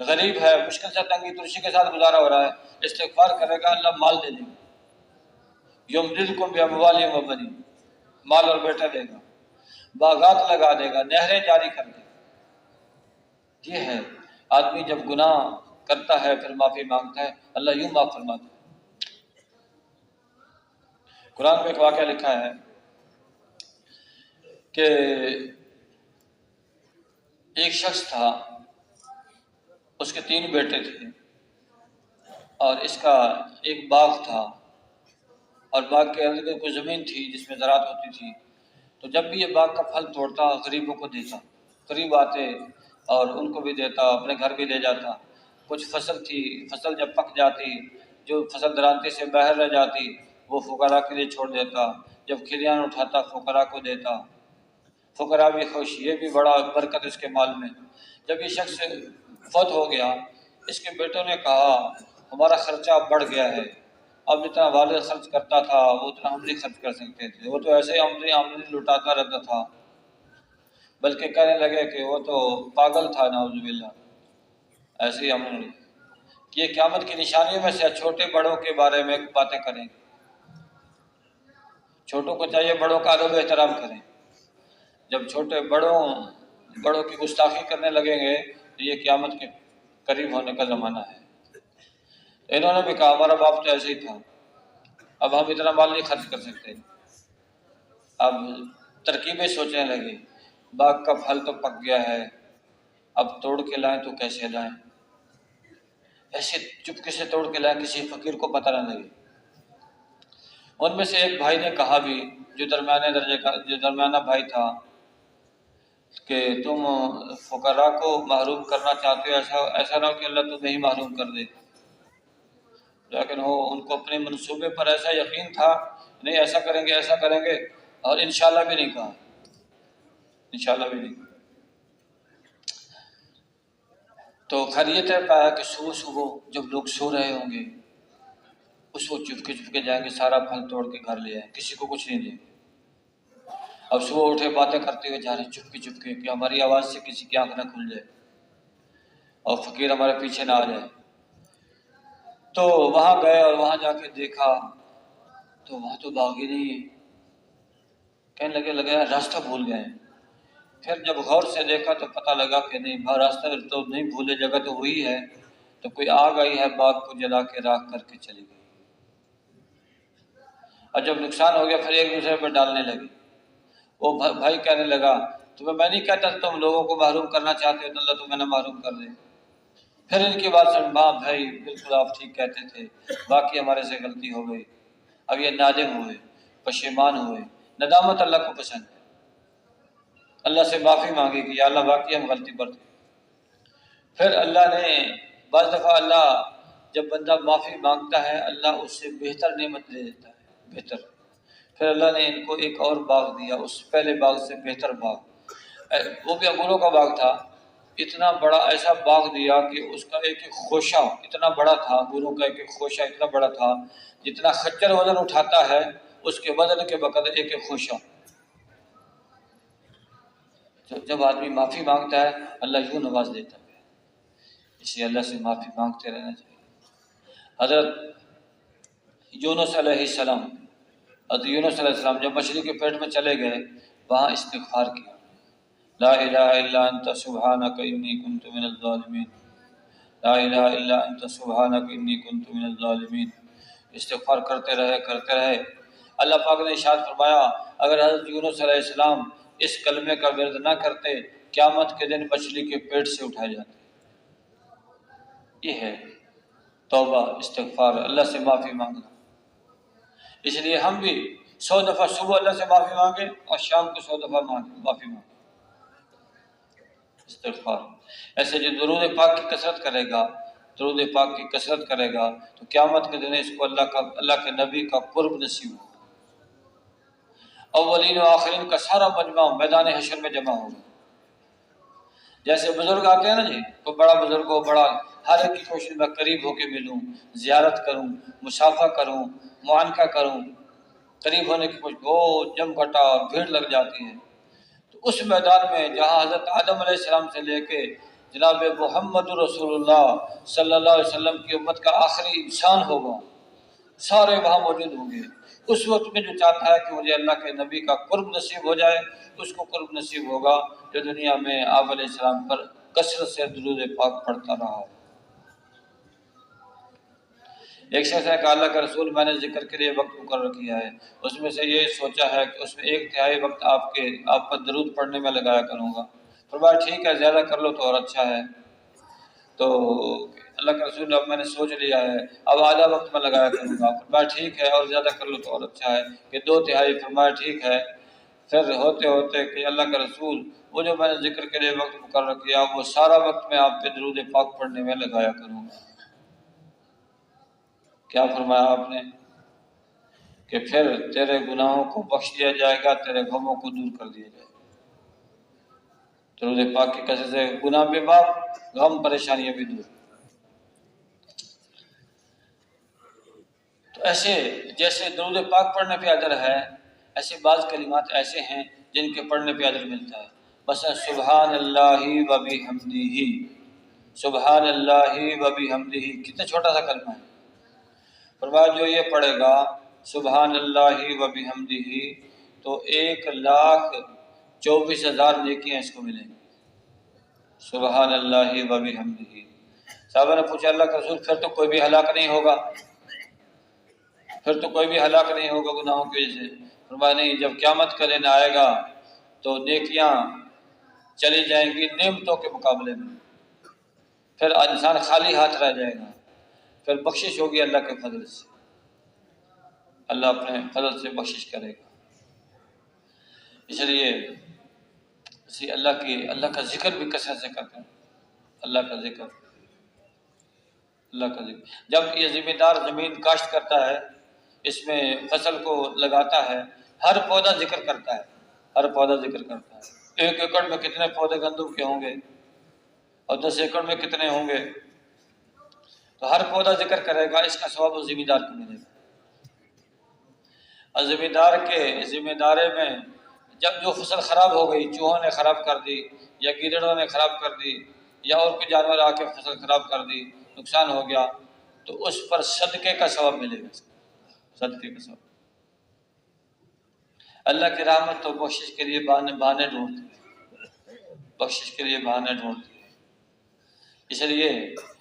S1: غریب ہے، مشکل سے تنگی ترشی کے ساتھ گزارا ہو رہا ہے، استغفار کرے گا اللہ مال دے دے گا۔ یمددکم باموال وبنین، مال اور بیٹا دے گا، باغات لگا دے گا، نہریں جاری کر دے گا۔ یہ ہے آدمی جب گناہ کرتا ہے پھر معافی مانگتا ہے، اللہ یوں معاف فرماتا ہے۔ قرآن میں ایک واقعہ لکھا ہے کہ ایک شخص تھا، اس کے 3 بیٹے تھے، اور اس کا ایک باغ تھا، اور باغ کے اندر کوئی زمین تھی جس میں زراعت ہوتی تھی۔ تو جب بھی یہ باغ کا پھل توڑتا غریبوں کو دیتا، غریب آتے اور ان کو بھی دیتا، اپنے گھر بھی لے جاتا۔ کچھ فصل تھی، فصل جب پک جاتی، جو فصل درانتے سے باہر رہ جاتی وہ فقراء کے لیے چھوڑ دیتا، جب کھلیان اٹھاتا فقراء کو دیتا، فقراء بھی خوش، یہ بھی بڑا برکت اس کے مال میں۔ جب یہ شخص فوت ہو گیا، اس کے بیٹوں نے کہا ہمارا خرچہ بڑھ گیا ہے، اب جتنا والد خرچ کرتا تھا وہ اتنا ہم نہیں خرچ کر سکتے تھے، وہ تو ایسے آمدنی لٹاتا رہتا تھا، بلکہ کہنے لگے کہ وہ تو پاگل تھا، نعوذ باللہ، ایسے ہی آمدنی۔ یہ قیامت کی نشانیوں میں سے چھوٹے بڑوں کے بارے میں باتیں کریں، چھوٹوں کو چاہیے بڑوں کا ادب احترام کریں۔ جب چھوٹے بڑوں کی گستاخی کرنے لگیں گے تو یہ قیامت کے قریب ہونے کا زمانہ ہے۔ انہوں نے بھی کہا ہمارا باپ تو ایسے ہی تھا، اب ہم اتنا مال نہیں خرچ کر سکتے۔ اب ترکیبیں سوچنے لگے باغ کا پھل تو پک گیا ہے، اب توڑ کے لائیں تو کیسے لائیں؟ ایسے چپکے سے توڑ کے لائیں، کسی فقیر کو پتہ نہ لگے۔ ان میں سے ایک بھائی نے کہا بھی، جو درمیانے درجے کا، جو درمیانہ بھائی تھا، کہ تم فقراء کو محروم کرنا چاہتے ہو، ایسا نہ ہو کہ اللہ تمہیں ہی محروم کر دے۔ لیکن ان کو اپنے منصوبے پر ایسا یقین تھا، نہیں ایسا کریں گے ایسا کریں گے، اور انشاءاللہ بھی نہیں کہا، انشاءاللہ بھی نہیں۔ تو خیر یہ طے پایا کہ صبح صبح جب لوگ سو رہے ہوں گے، اس وقت چپکے جائیں گے، سارا پھل توڑ کے گھر لے آئیں، کسی کو کچھ نہیں دیں گے۔ اب صبح اٹھے باتیں کرتے ہوئے جا رہے چپکے کہ ہماری آواز سے کسی کی آنکھ نہ کھل جائے اور فقیر ہمارے پیچھے نہ آ جائے۔ تو وہاں گئے اور وہاں جا کے دیکھا تو وہاں تو باغ ہی نہیں ہے۔ کہنے لگے راستہ بھول گئے ہیں۔ پھر جب غور سے دیکھا تو پتہ لگا کہ نہیں، راستہ تو نہیں بھولے، جگہ تو وہی ہے، تو کوئی آگ آئی ہے، باغ کو جلا کے راکھ کر کے چلی گئی۔ اور جب نقصان ہو گیا پھر ایک دوسرے پہ ڈالنے لگے۔ وہ بھائی کہنے لگا، تمہیں میں نہیں کہتا تم لوگوں کو محروم کرنا چاہتے ہو تو اللہ تمہیں نہ محروم کر دے۔ پھر ان کی بات سن، ہاں بھائی بالکل آپ ٹھیک کہتے تھے، باقی ہمارے سے غلطی ہو گئی۔ اب یہ نادم ہوئے، پشیمان ہوئے۔ ندامت اللہ کو پسند ہے، اللہ سے معافی مانگی کہ یا اللہ واقعی ہم غلطی پر تھے۔ پھر اللہ نے بعض دفعہ اللہ جب بندہ معافی مانگتا ہے، اللہ اس سے بہتر نعمت دے دیتا ہے، بہتر۔ پھر اللہ نے ان کو ایک اور باغ دیا، اس پہلے باغ سے بہتر باغ، وہ بھی انگوروں کا باغ تھا۔ اتنا بڑا ایسا باغ دیا کہ اس کا ایک ایک خوشہ اتنا بڑا تھا، انگوروں کا ایک ایک خوشہ اتنا بڑا تھا جتنا خچر وزن اٹھاتا ہے، اس کے وزن کے بقدر ایک ایک خوشہ۔ جب آدمی معافی مانگتا ہے اللہ یوں نواز دیتا ہے، اس لیے اللہ سے معافی مانگتے رہنا چاہیے۔ حضرت یونس علیہ السلام، حضرت یونس علیہ السلام جب مچھلی کے پیٹ میں چلے گئے، وہاں استغفار کیا، لا الہ الا انت سبحانک انی کنت من الظالمین، لا الہ الا انت سبحانک انی کنت من الظالمین۔ استغفار کرتے رہے۔ اللہ پاک نے ارشاد فرمایا، اگر حضرت یونس علیہ السلام اس کلمے کا ورد نہ کرتے، قیامت کے دن مچھلی کے پیٹ سے اٹھائے جاتے۔ یہ ہے توبہ، استغفار، اللہ سے معافی مانگنا۔ اس لیے ہم بھی 100 دفعہ صبح اللہ سے معافی مانگیں اور شام کو 100 دفعہ معافی مانگیں، استغفار۔ ایسے جو درود پاک کی کثرت کرے گا، درود پاک کی کثرت کرے گا تو قیامت کے دن اس کو اللہ کے نبی کا قرب نصیب ہوگا۔ اولین و آخرین کا سارا مجمع میدان حشر میں جمع ہوگا۔ جیسے بزرگ آتے ہیں نا جی، کوئی بڑا بزرگ ہو، بڑا، ہر ایک کی کوشش میں قریب ہو کے ملوں، زیارت کروں، مصافحہ کروں، معانقہ کروں، قریب ہونے کی کوشش، بہت جم گھٹا اور بھیڑ لگ جاتی ہے۔ تو اس میدان میں جہاں حضرت آدم علیہ السلام سے لے کے جناب محمد رسول اللہ صلی اللہ علیہ وسلم کی امت کا آخری انسان ہوگا، سارے وہاں موجود ہوں گے۔ اس وقت میں جو چاہتا ہے کہ مجھے اللہ کے نبی کا قرب نصیب ہو جائے، اس کو قرب نصیب ہوگا جو دنیا میں آپ علیہ السلام پر کثرت سے درود پاک پڑھتا رہا ہو۔ ایک شخص ہے کہ اللہ کا رسول میں نے ذکر کے لیے وقت مقرر کیا ہے، اس میں سے یہ سوچا ہے کہ اس میں 1/3 وقت آپ پر درود پڑھنے میں لگایا کروں گا۔ فرمایا ٹھیک ہے، زیادہ کر لو تو اور اچھا ہے۔ تو اللہ کے رسول اب میں نے سوچ لیا ہے، اب آدھا وقت میں لگایا کروں گا۔ فرمایا ٹھیک ہے، اور زیادہ کر لو تو اور اچھا ہے کہ 2/3۔ فرمایا ٹھیک ہے۔ پھر ہوتے ہوتے کہ اللہ کا رسول وہ جو میں نے ذکر کے لیے وقت مقرر کیا، وہ سارا وقت میں آپ پہ درود پاک پڑھنے میں لگایا کروں گا۔ کیا فرمایا آپ نے کہ پھر تیرے گناہوں کو بخش دیا جائے گا، تیرے غموں کو دور کر دیا جائے گا۔ درود پاک کی کثرت سے گناہ بھی معاف، غم پریشانیاں بھی دور۔ تو ایسے جیسے درود پاک پڑھنے پہ اجر ہے، ایسے بعض کلمات ایسے ہیں جن کے پڑھنے پہ اجر ملتا ہے۔ مثلا سبحان اللہ و بحمدہ، سبحان اللہ و بحمدہ، کتنا چھوٹا سا کلمہ ہے۔ فرمایا جو یہ پڑھے گا سبحان اللہ و بحمدہ تو 1,24,000 نیکیاں اس کو ملیں گی۔ سبحان اللہ و بحمدہ۔ صحابہ نے پوچھا اللہ کے رسول پھر تو کوئی بھی ہلاک نہیں ہوگا، پھر تو کوئی بھی ہلاک نہیں ہوگا گناہوں کی وجہ سے؟ فرمایا نہیں، جب قیامت کا دن آئے گا تو نیکیاں چلی جائیں گی نعمتوں کے مقابلے میں، پھر انسان خالی ہاتھ رہ جائے گا، پھر بخشش ہوگی اللہ کے فضل سے، اللہ اپنے فضل سے بخشش کرے گا۔ اس لیے اللہ کا ذکر بھی کثرت سے کرتے ہیں، اللہ کا ذکر۔ جب یہ ذمہ دار زمین کاشت کرتا ہے، اس میں فصل کو لگاتا ہے، ہر پودا ذکر کرتا ہے، ہر پودا ذکر کرتا ہے۔ 1 ایکڑ میں کتنے پودے گندم کے ہوں گے اور 10 ایکڑ میں کتنے ہوں گے، تو ہر پودا ذکر کرے گا، اس کا ثواب اس ذمہ دار کو ملے گا۔ اور ذمہ دارے میں جب جو فصل خراب ہو گئی، چوہوں نے خراب کر دی یا گیدڑوں نے خراب کر دی یا اور کوئی جانور آ کے فصل خراب کر دی، نقصان ہو گیا، تو اس پر صدقے کا ثواب ملے گا، صدقے کا ثواب۔ اللہ کی رحمت تو بخشش کے لیے بہانے ڈھونڈتی ہے، بخشش کے لیے بہانے ڈھونڈتی ہے۔ اس لیے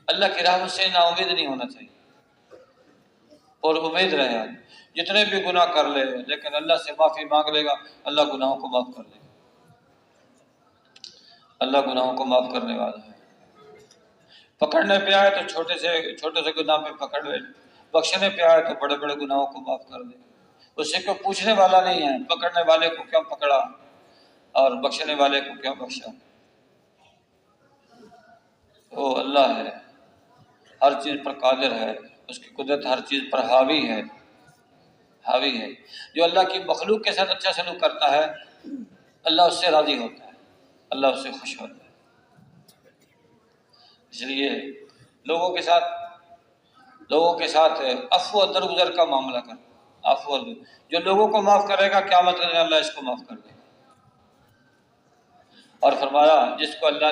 S1: اللہ کی رحمت سے نا امید نہیں ہونا چاہیے، اور امید رہے، جتنے بھی گناہ کر لے لیکن اللہ سے معافی مانگ لے گا، اللہ گناہوں کو معاف کر دے گا، اللہ گناہوں کو معاف کرنے والا ہے۔ پکڑنے پہ آئے تو چھوٹے سے گناہ پہ پکڑ لے، بخشنے پہ آئے تو بڑے بڑے گناہوں کو معاف کر دے۔ اس سے کوئی پوچھنے والا نہیں ہے، پکڑنے والے کو کیوں پکڑا اور بخشنے والے کو کیوں بخشا۔ وہ اللہ ہے، ہر چیز پر قادر ہے، اس کی قدرت ہر چیز پر حاوی ہے۔ جو اللہ کی مخلوق کے ساتھ اچھا سلوک کرتا ہے، اللہ اس سے راضی ہوتا ہے، اللہ اس سے خوش ہوتا ہے۔ اس لیے لوگوں کے ساتھ عفو و درگزر کا معاملہ کرنا، جو لوگوں کو معاف کرے گا، قیامت کے دن اللہ اس کو معاف کر دے گا۔ اور فرمایا جس کو اللہ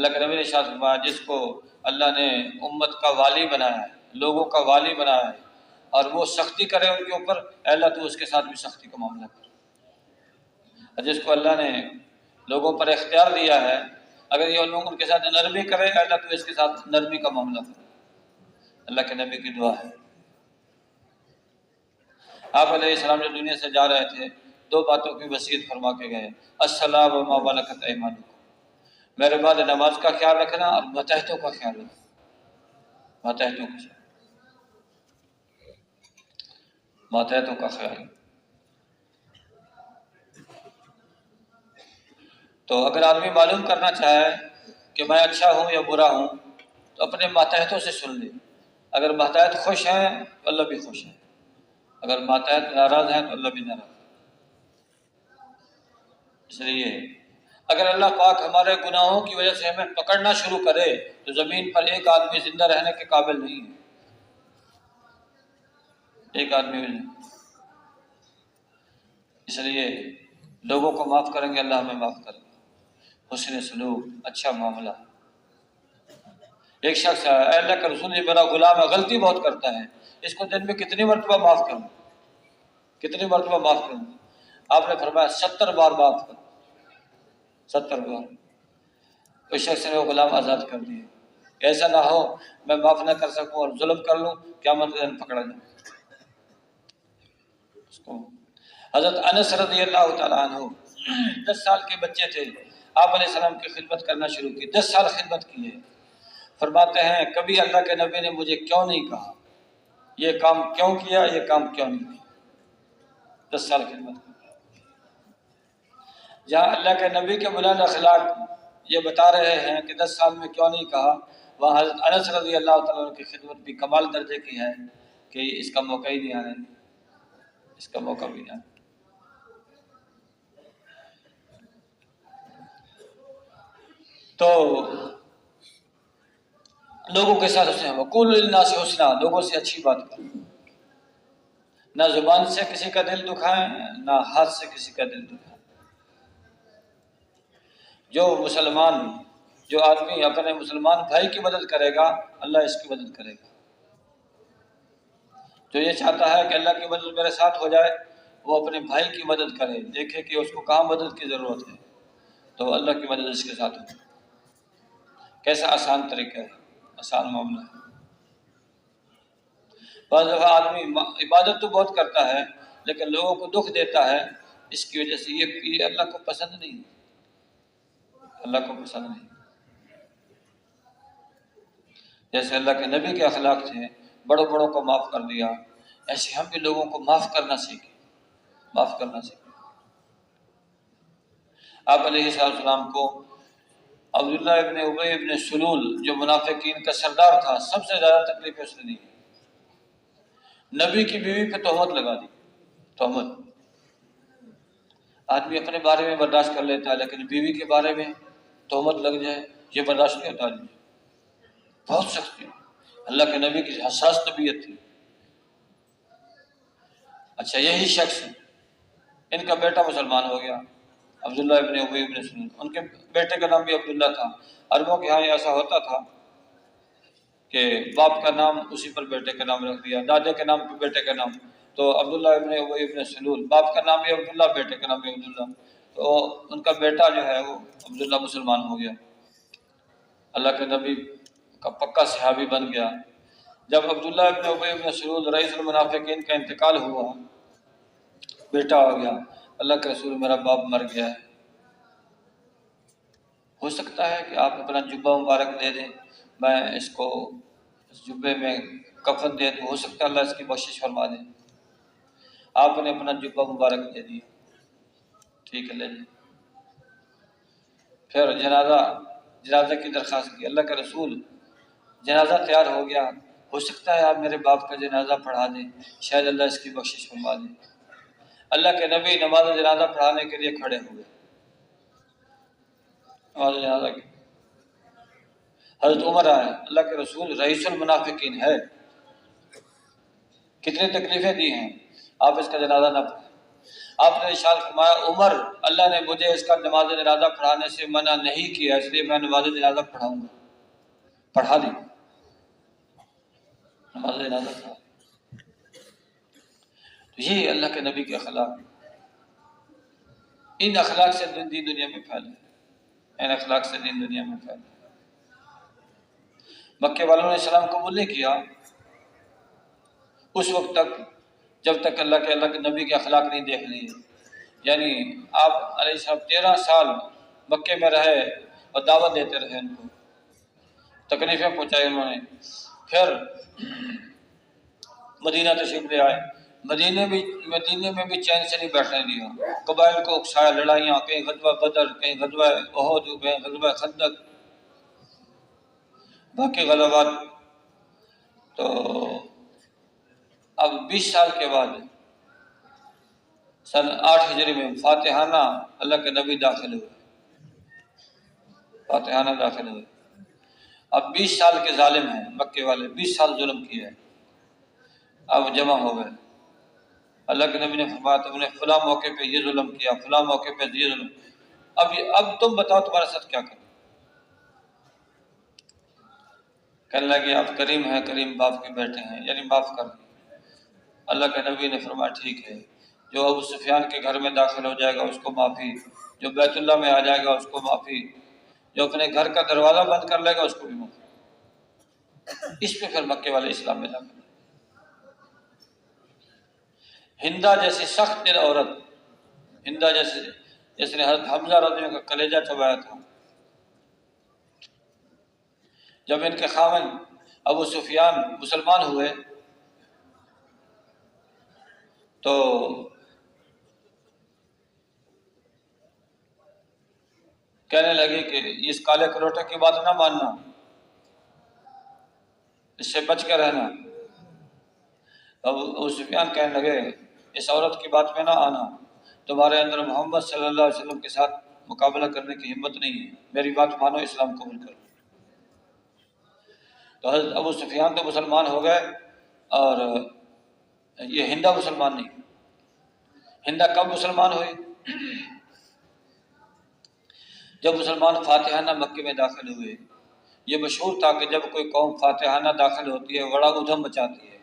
S1: کے نبی نے ارشاد فرمایا، جس کو اللہ نے امت کا والی بنایا ہے، لوگوں کا والی بنایا ہے، اور وہ سختی کرے ان کے اوپر، اے اللہ تو اس کے ساتھ بھی سختی کا معاملہ کر۔ اور جس کو اللہ نے لوگوں پر اختیار دیا ہے، اگر یہ لوگ ان کے ساتھ نرمی کرے، اے اللہ تو اس کے ساتھ نرمی کا معاملہ کر۔ اللہ کے نبی کی دعا ہے۔ آپ علیہ السلام جو دنیا سے جا رہے تھے، 2 باتوں کی وصیت فرما کے گئے، الصلاۃ وما ملکت ایمانکم، میرے بعد نماز کا خیال رکھنا اور ماتحتوں کا خیال رکھنا، ماتحتوں کا خیال۔ تو اگر آدمی معلوم کرنا چاہے کہ میں اچھا ہوں یا برا ہوں، تو اپنے ماتحتوں سے سن لے۔ اگر ماتحت خوش ہیں تو اللہ بھی خوش ہے، اگر ماتحت ناراض ہیں تو اللہ بھی ناراض ہے۔ اس لیے اگر اللہ پاک ہمارے گناہوں کی وجہ سے ہمیں پکڑنا شروع کرے تو زمین پر ایک آدمی زندہ رہنے کے قابل نہیں ہے، ایک آدمی بھی نہیں۔ اس لیے لوگوں کو معاف کریں گے، اللہ ہمیں معاف کرے گا۔ حسن سلوک، اچھا معاملہ۔ ایک شخص ہے، اے اللہ کا رسول، یہ میرا غلام ہے، غلطی بہت کرتا ہے، اس کو دن میں کتنی مرتبہ معاف کروں، کتنی مرتبہ معاف کروں؟ آپ نے فرمایا 70 بار معاف کرو، 70 بار۔ اس شخص نے وہ غلام آزاد کر دیا۔ ایسا نہ ہو میں معاف نہ کر سکوں اور ظلم کر لوں، قیامت کے دن پکڑا جاؤں۔ حضرت انس رضی اللہ تعالیٰ عنہ 10 سال کے بچے تھے، آپ علیہ السلام کی خدمت کرنا شروع کی، 10 سال خدمت کی ہے۔ فرماتے ہیں کبھی اللہ کے نبی نے مجھے کیوں نہیں کہا، یہ کام کیوں کیا، یہ کام کیوں نہیں کیا، 10 سال خدمت کی۔ جہاں اللہ کے نبی کے بلند اخلاق یہ بتا رہے ہیں کہ 10 سال میں کیوں نہیں کہا، وہاں حضرت انس رضی اللہ تعالیٰ عنہ کی خدمت بھی کمال درجے کی ہے کہ اس کا موقع ہی نہیں آنے، اس کا موقع بھی نہیں آنے۔ تو لوگوں کے ساتھ حسن، وقولوا للناس حسنا، لوگوں سے اچھی بات کریں، نہ زبان سے کسی کا دل دکھائیں، نہ ہاتھ سے کسی کا دل دکھائیں۔ جو آدمی اپنے مسلمان بھائی کی مدد کرے گا، اللہ اس کی مدد کرے گا۔ جو یہ چاہتا ہے کہ اللہ کی مدد میرے ساتھ ہو جائے، وہ اپنے بھائی کی مدد کرے، دیکھے کہ اس کو کہاں مدد کی ضرورت ہے، تو اللہ کی مدد اس کے ساتھ ہوگی۔ کیسا آسان طریقہ ہے، آسان معاملہ ہے۔ بعض دفعہ آدمی عبادت تو بہت کرتا ہے لیکن لوگوں کو دکھ دیتا ہے، اس کی وجہ سے یہ اللہ کو پسند نہیں، اللہ کو پسند نہیں۔ جیسے اللہ کے نبی کے اخلاق تھے، بڑوں بڑوں کو معاف کر دیا، ایسے ہم بھی لوگوں کو معاف کرنا سیکھیں، معاف کرنا سیکھیں۔ آپ علیہ السلام کو عبداللہ ابن ابی ابن سلول جو منافقین کا سردار تھا، سب سے زیادہ تکلیف اس نے دی۔ نبی کی بیوی پہ تہمت لگا دی، تہمت۔ آدمی اپنے بارے میں برداشت کر لیتا ہے، لیکن بیوی کے بارے میں تہمت لگ جائے یہ برداشت نہیں ہوتا آدمی، بہت سخت ہے۔ اللہ کے نبی کی حساس طبیعت تھی۔ اچھا، یہی شخص ان کا بیٹا مسلمان ہو گیا، عبداللہ ابن ابی ابن سلول، ان کے بیٹے کا نام بھی عبداللہ تھا۔ عربوں کے ہاں ایسا ہوتا تھا کہ باپ کا نام اسی پر بیٹے کا نام رکھ دیا، دادے کے نام پہ بیٹے کا نام۔ تو عبداللہ ابن ابی ابن سلول، باپ کا نام بھی عبداللہ، بیٹے کا نام بھی عبداللہ، تو ان کا بیٹا جو ہے وہ عبداللہ مسلمان ہو گیا، اللہ کے نبی کا پکا صحابی بن گیا۔ جب عبداللہ ابن ابی ابن سلول رئیس المنافقین کا انتقال ہوا، بیٹا آ گیا، اللہ کے رسول میرا باپ مر گیا ہے، ہو سکتا ہے کہ آپ اپنا جبہ مبارک دے دیں، میں اس کو اس جبے میں کفن دے دوں، ہو سکتا ہے اللہ اس کی بخشش فرما دے۔ آپ نے اپنا جبہ مبارک دے دیا، ٹھیک ہے لے لیں۔ پھر جنازہ کی درخواست کی، اللہ کے رسول جنازہ تیار ہو گیا، ہو سکتا ہے آپ میرے باپ کا جنازہ پڑھا دیں، شاید اللہ اس کی بخشش فرما دیں۔ اللہ کے نبی نماز جنازہ پڑھانے کے لیے کھڑے ہوئے، نماز جنازہ کی۔ حضرت عمر آئے، اللہ کے رسول رئیس المنافقین ہے، کتنی تکلیفیں دی ہیں، آپ اس کا جنازہ نہ پڑھیں۔ آپ نے ارشاد فرمایا، عمر، اللہ نے مجھے اس کا نماز جنازہ پڑھانے سے منع نہیں کیا، اس لیے میں نماز جنازہ پڑھاؤں گا۔ پڑھا دی، نماز جنازہ پڑھا۔ تو یہ اللہ کے نبی کے اخلاق، ان اخلاق سے دین دنیا میں پھیلے، ان اخلاق سے دین دنیا میں پھیلے۔ مکے والوں نے اسلام قبول نہیں کیا اس وقت تک جب تک اللہ کے نبی کے اخلاق نہیں دیکھ لیے۔ یعنی آپ علیہ السلام 13 سال مکے میں رہے اور دعوت دیتے رہے، ان کو تکلیفیں پہنچائی انہوں نے۔ پھر مدینہ تشریف لے آئے، مدینے میں بھی چین سے نہیں بیٹھنے دیا، قبائل کو اکسایا، لڑائیاں، کہیں غزوہ بدر، کہیں غزوہ احد، کہیں غزوہ خندق، باقی غزوات۔ تو اب 20 سال کے بعد سن 8 ہجری میں فاتحانہ اللہ کے نبی داخل ہوئے، فاتحانہ داخل ہوئے۔ اب 20 سال کے ظالم ہیں مکے والے، 20 سال ظلم کیا ہے، اب جمع ہو گئے۔ اللہ کے نبی نے فرمایا تم نے فلاں موقع پہ یہ ظلم کیا، فلاں موقع پہ یہ ظلم، اب تم بتاؤ تمہارے ساتھ کیا کریں۔ کہنے لگے آپ کریم ہیں، کریم باپ کے بیٹے ہیں، یعنی معاف کر دیں۔ اللہ کے نبی نے فرمایا ٹھیک ہے، جو ابو سفیان کے گھر میں داخل ہو جائے گا اس کو معافی، جو بیت اللہ میں آ جائے گا اس کو معافی، جو اپنے گھر کا دروازہ بند کر لے گا اس کو بھی معافی۔ اس پہ پھر مکے والے اسلام میں داخل۔ ہندا جیسی سخت دل عورت، ہندا جس نے حضرت حمزہ رضی اللہ عنہ کا کلیجہ چبایا تھا، جب ان کے خاوند ابو سفیان مسلمان ہوئے تو کہنے لگے کہ اس کالے کروٹے کی بات نہ ماننا، اس سے بچ کے رہنا۔ ابو سفیان کہنے لگے اس عورت کی بات میں نہ آنا، تمہارے اندر محمد صلی اللہ علیہ وسلم کے ساتھ مقابلہ کرنے کی ہمت نہیں ہے، میری بات مانو، اسلام قبول کرو۔ تو حضرت ابو سفیان تو مسلمان ہو گئے اور یہ ہندا مسلمان نہیں۔ ہندا کب مسلمان ہوئی؟ جب مسلمان فاتحانہ مکے میں داخل ہوئے۔ یہ مشہور تھا کہ جب کوئی قوم فاتحانہ داخل ہوتی ہے بڑا ادھم مچاتی ہے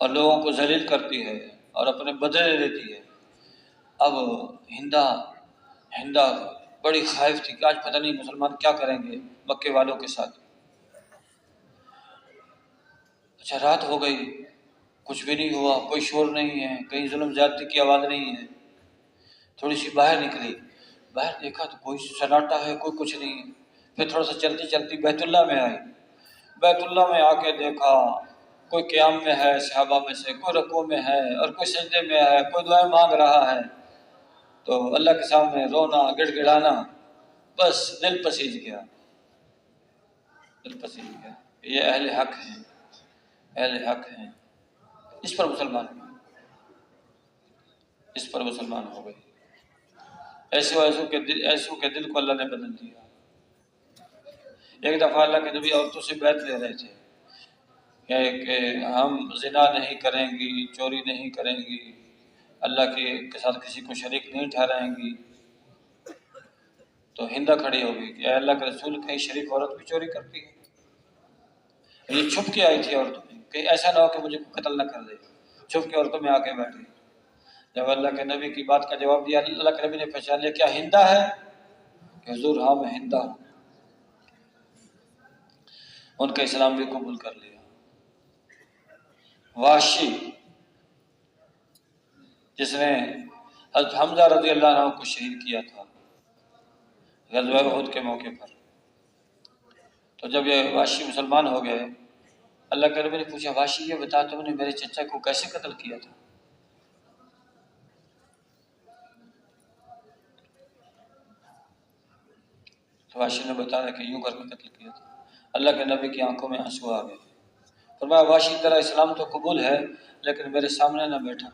S1: اور لوگوں کو ذلیل کرتی ہے اور اپنے بدلے لیتی ہے۔ اب ہندا بڑی خائف تھی کہ آج پتہ نہیں مسلمان کیا کریں گے مکے والوں کے ساتھ۔ اچھا رات ہو گئی، کچھ بھی نہیں ہوا، کوئی شور نہیں ہے، کہیں ظلم زیادتی کی آواز نہیں ہے۔ تھوڑی سی باہر نکلی، باہر دیکھا تو کوئی سناٹا ہے، کوئی کچھ نہیں ہے۔ پھر تھوڑا سا چلتی چلتی بیت اللہ میں آئی، بیت اللہ میں آ کے دیکھا کوئی قیام میں ہے صحابہ میں سے، کوئی رکوع میں ہے اور کوئی سجدے میں ہے، کوئی دعائیں مانگ رہا ہے۔ تو اللہ کے سامنے رونا، گڑ گڑانا، بس دل پسیج گیا، دل پسیج گیا۔ یہ اہل حق ہیں، اہل حق ہیں، اس پر مسلمان ہوئے، اس پر مسلمان ہو گئے۔ ایسوں کے دل کو اللہ نے بدل دیا۔ ایک دفعہ اللہ کے نبی عورتوں سے بیعت لے رہے تھے کہ ہم زنا نہیں کریں گی، چوری نہیں کریں گی، اللہ کے ساتھ کسی کو شریک نہیں ٹھہرائیں گی۔ تو ہندہ کھڑی ہو گئی کہ اے اللہ کے رسول، کہیں شریک عورت بھی چوری کرتی ہے؟ یہ چھپ کے آئی تھی عورتوں میں، کہ ایسا نہ ہو کہ مجھے قتل نہ کر دے، چھپ کے عورتوں میں آ کے بیٹھ گئی۔ جب اللہ کے نبی کی بات کا جواب دیا، اللہ کے نبی نے پہچان لیا کیا ہندہ ہے؟ کہ حضور ہاں میں ہندہ ہوں۔ ان کا اسلام بھی قبول کر لیا۔ وحشی جس نے حضرت حمزہ رضی اللہ عنہ کو شہید کیا تھا غزوہ احد کے موقع پر، تو جب یہ وحشی مسلمان ہو گئے، اللہ کے نبی نے پوچھا وحشی یہ بتا تم نے میرے چچا کو کیسے قتل کیا تھا؟ تو وحشی نے بتایا کہ یوں کر کے قتل کیا تھا۔ اللہ کے نبی کی آنکھوں میں آنسو آ گئے، فرمایا وحشی تیرا اسلام تو قبول ہے لیکن میرے سامنے نہ بیٹھا،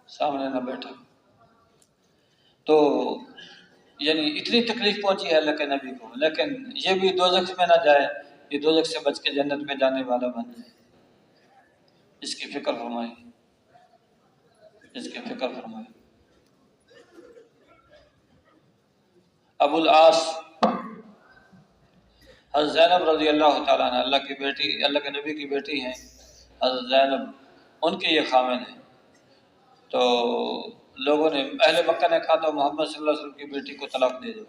S1: سامنے نہ بیٹھا۔ تو یعنی اتنی تکلیف پہنچی ہے اللہ کے نبی کو، لیکن یہ بھی دوزخ میں نہ جائے، یہ دوزخ سے بچ کے جنت میں جانے والا بن جائے۔ اس کی فکر فرمائے، اس کی فکر فرمائے۔ ابو العاص حضرت زینب رضی اللہ تعالیٰ عنہ، اللہ کی بیٹی، اللہ کے نبی کی بیٹی ہیں حضرت زینب، ان کے یہ خامن ہیں۔ تو لوگوں نے، اہل مکہ نے کہا تو محمد صلی اللہ علیہ وسلم کی بیٹی کو طلاق دے دو۔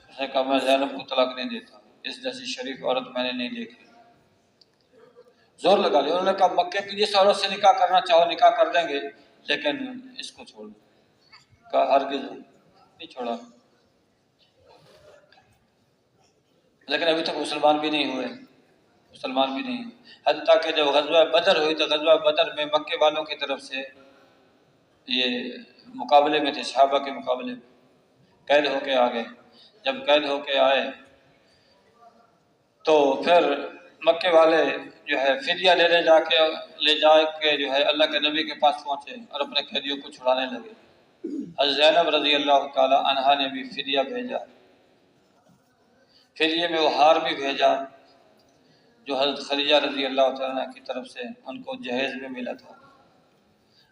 S1: اس نے کہا میں زینب کو طلاق نہیں دیتا، اس جیسی شریف عورت میں نے نہیں دیکھی۔ زور لگا لیا، انہوں نے کہا مکے کی جس عورت سے نکاح کرنا چاہو نکاح کر دیں گے، لیکن اس کو چھوڑ دو۔ کہا ہرگز نہیں چھوڑا، لیکن ابھی تک مسلمان بھی نہیں ہوئے، مسلمان بھی نہیں ہوئے۔ حتیٰ کہ جب غزوہ بدر ہوئی تو غزوہ بدر میں مکے والوں کی طرف سے یہ مقابلے میں تھے، صحابہ کے مقابلے میں قید ہو کے آ گئے۔ جب قید ہو کے آئے تو پھر مکے والے جو ہے فدیہ لے جا کے جو ہے اللہ کے نبی کے پاس پہنچے اور اپنے قیدیوں کو چھڑانے لگے۔ حضرت زینب رضی اللہ تعالی عنہا نے بھی فدیہ بھیجا، فدیے میں وہ ہار بھی بھیجا جو حضرت خدیجہ رضی اللہ تعالیٰ عنہ کی طرف سے ان کو جہیز میں ملا تھا۔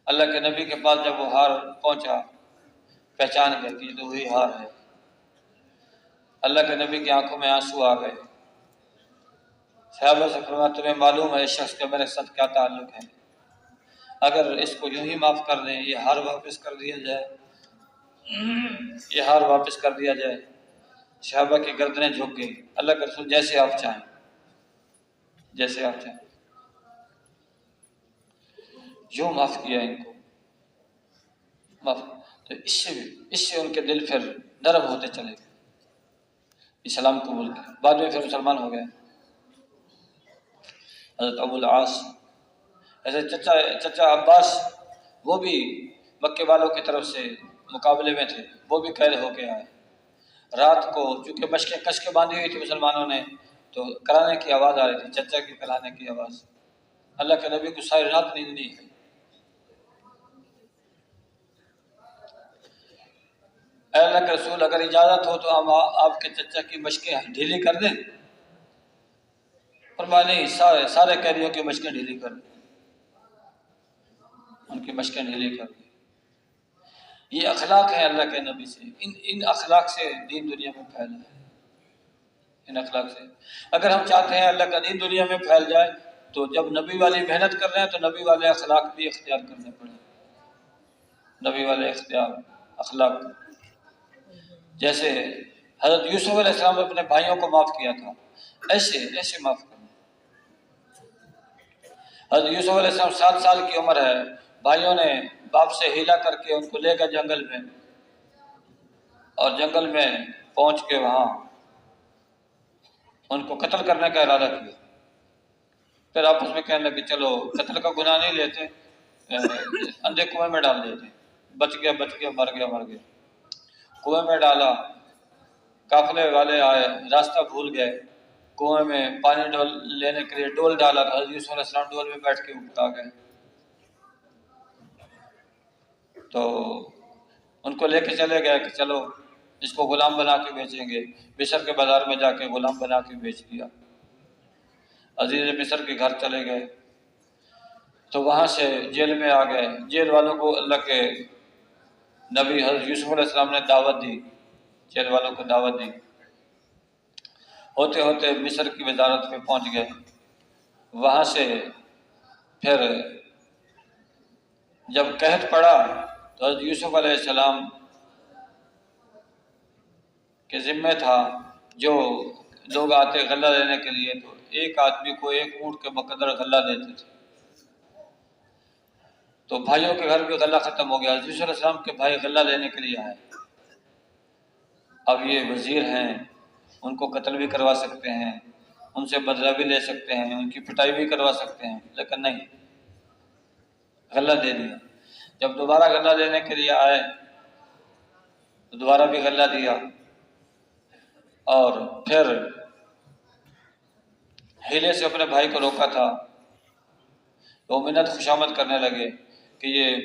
S1: اللہ کے نبی کے پاس جب وہ ہار پہنچا، پہچان گئے کہ یہ تو وہی ہار ہے۔ اللہ کے نبی کی آنکھوں میں آنسو آ گئے۔ صحابہ سے فرمایا تمہیں معلوم ہے اس شخص کا میرے ساتھ کیا تعلق ہے؟ اگر اس کو یوں ہی معاف کر دیں، یہ ہار واپس کر دیا جائے، یہ ہار واپس کر دیا جائے۔ صحابہ کی گردنیں جھک گئی۔ اللہ کے رسول جیسے آپ چاہیں، جیسے آپ چاہیں۔ یوں معاف کیا ان کو، معاف۔ تو اس سے ان کے دل پھر نرم ہوتے چلے گئے، اسلام قبول کیا، بعد میں پھر مسلمان ہو گئے۔ حضرت ابو العاص، ایسے چچا عباس، وہ بھی مکے والوں کی طرف سے مقابلے میں تھے، وہ بھی قید ہو کے آئے۔ رات کو چونکہ مشقیں کس کے باندھی ہوئی تھی مسلمانوں نے، تو کرانے کی آواز آ رہی تھی، چچا کی کرانے کی آواز۔ اللہ کے نبی کو ساری رات نیند نہیں ہے۔ اے اللہ کے رسول اگر اجازت ہو تو ہم آپ کے چچا کی مشقیں ڈھیلی کر دیں؟ فرمایا نہیں، سارے قیدیوں کی مشقیں ڈھیلی کر دیں، ان کی مشقیں ڈھیلی کر دیں۔ یہ اخلاق ہے اللہ کے نبی سے، ان اخلاق سے دین دنیا میں پھیلا ہے، ان اخلاق سے۔ اگر ہم چاہتے ہیں اللہ کا دین دنیا میں پھیل جائے تو جب نبی والی محنت کر رہے ہیں تو نبی والے اخلاق بھی اختیار کرنے پڑیں، نبی والے اخلاق۔ جیسے حضرت یوسف علیہ السلام نے اپنے بھائیوں کو معاف کیا تھا، ایسے معاف کرنا۔ حضرت یوسف علیہ السلام 7 سال کی عمر ہے، بھائیوں نے باپ سے ہیلا کر کے ان کو لے گئے جنگل میں، اور جنگل میں پہنچ کے وہاں ان کو قتل کرنے کا ارادہ کیا۔ پھر آپس میں کہنے لگے چلو قتل کا گناہ نہیں لیتے، اندھے کنویں میں ڈال دیتے، بچ گیا مر گیا۔ کنویں میں ڈالا، قافلے والے آئے، راستہ بھول گئے، کنویں میں پانی لینے کے لیے ڈول ڈالا، حضرت یوسف علیہ السلام ڈول میں بیٹھ کے اوپر آ گئے۔ تو ان کو لے کے چلے گئے کہ چلو اس کو غلام بنا کے بیچیں گے۔ مصر کے بازار میں جا کے غلام بنا کے بیچ دیا۔ عزیز مصر کے گھر چلے گئے تو وہاں سے جیل میں آ گئے۔ جیل والوں کو اللہ کے نبی حضرت یوسف علیہ السلام نے دعوت دی، جیل والوں کو دعوت دی۔ ہوتے ہوتے مصر کی وزارت پہ پہنچ گئے۔ وہاں سے پھر جب قحط پڑا تو حضرت یوسف علیہ السلام کے ذمہ تھا، جو لوگ آتے غلہ لینے کے لیے تو ایک آدمی کو 1 اونٹ کے بقدر غلہ دیتے تھے۔ تو بھائیوں کے گھر بھی غلہ ختم ہو گیا۔ حضرت یوسف علیہ السلام کے بھائی غلہ لینے کے لیے آئے۔ اب یہ وزیر ہیں، ان کو قتل بھی کروا سکتے ہیں، ان سے بدلہ بھی لے سکتے ہیں، ان کی پٹائی بھی کروا سکتے ہیں، لیکن نہیں، غلہ دے دیا۔ جب دوبارہ غلہ لینے کے لیے آئے تو دوبارہ بھی غلہ دیا، اور پھر ہیلے سے اپنے بھائی کو روکا تھا۔ تو منت خوشامد کرنے لگے کہ یہ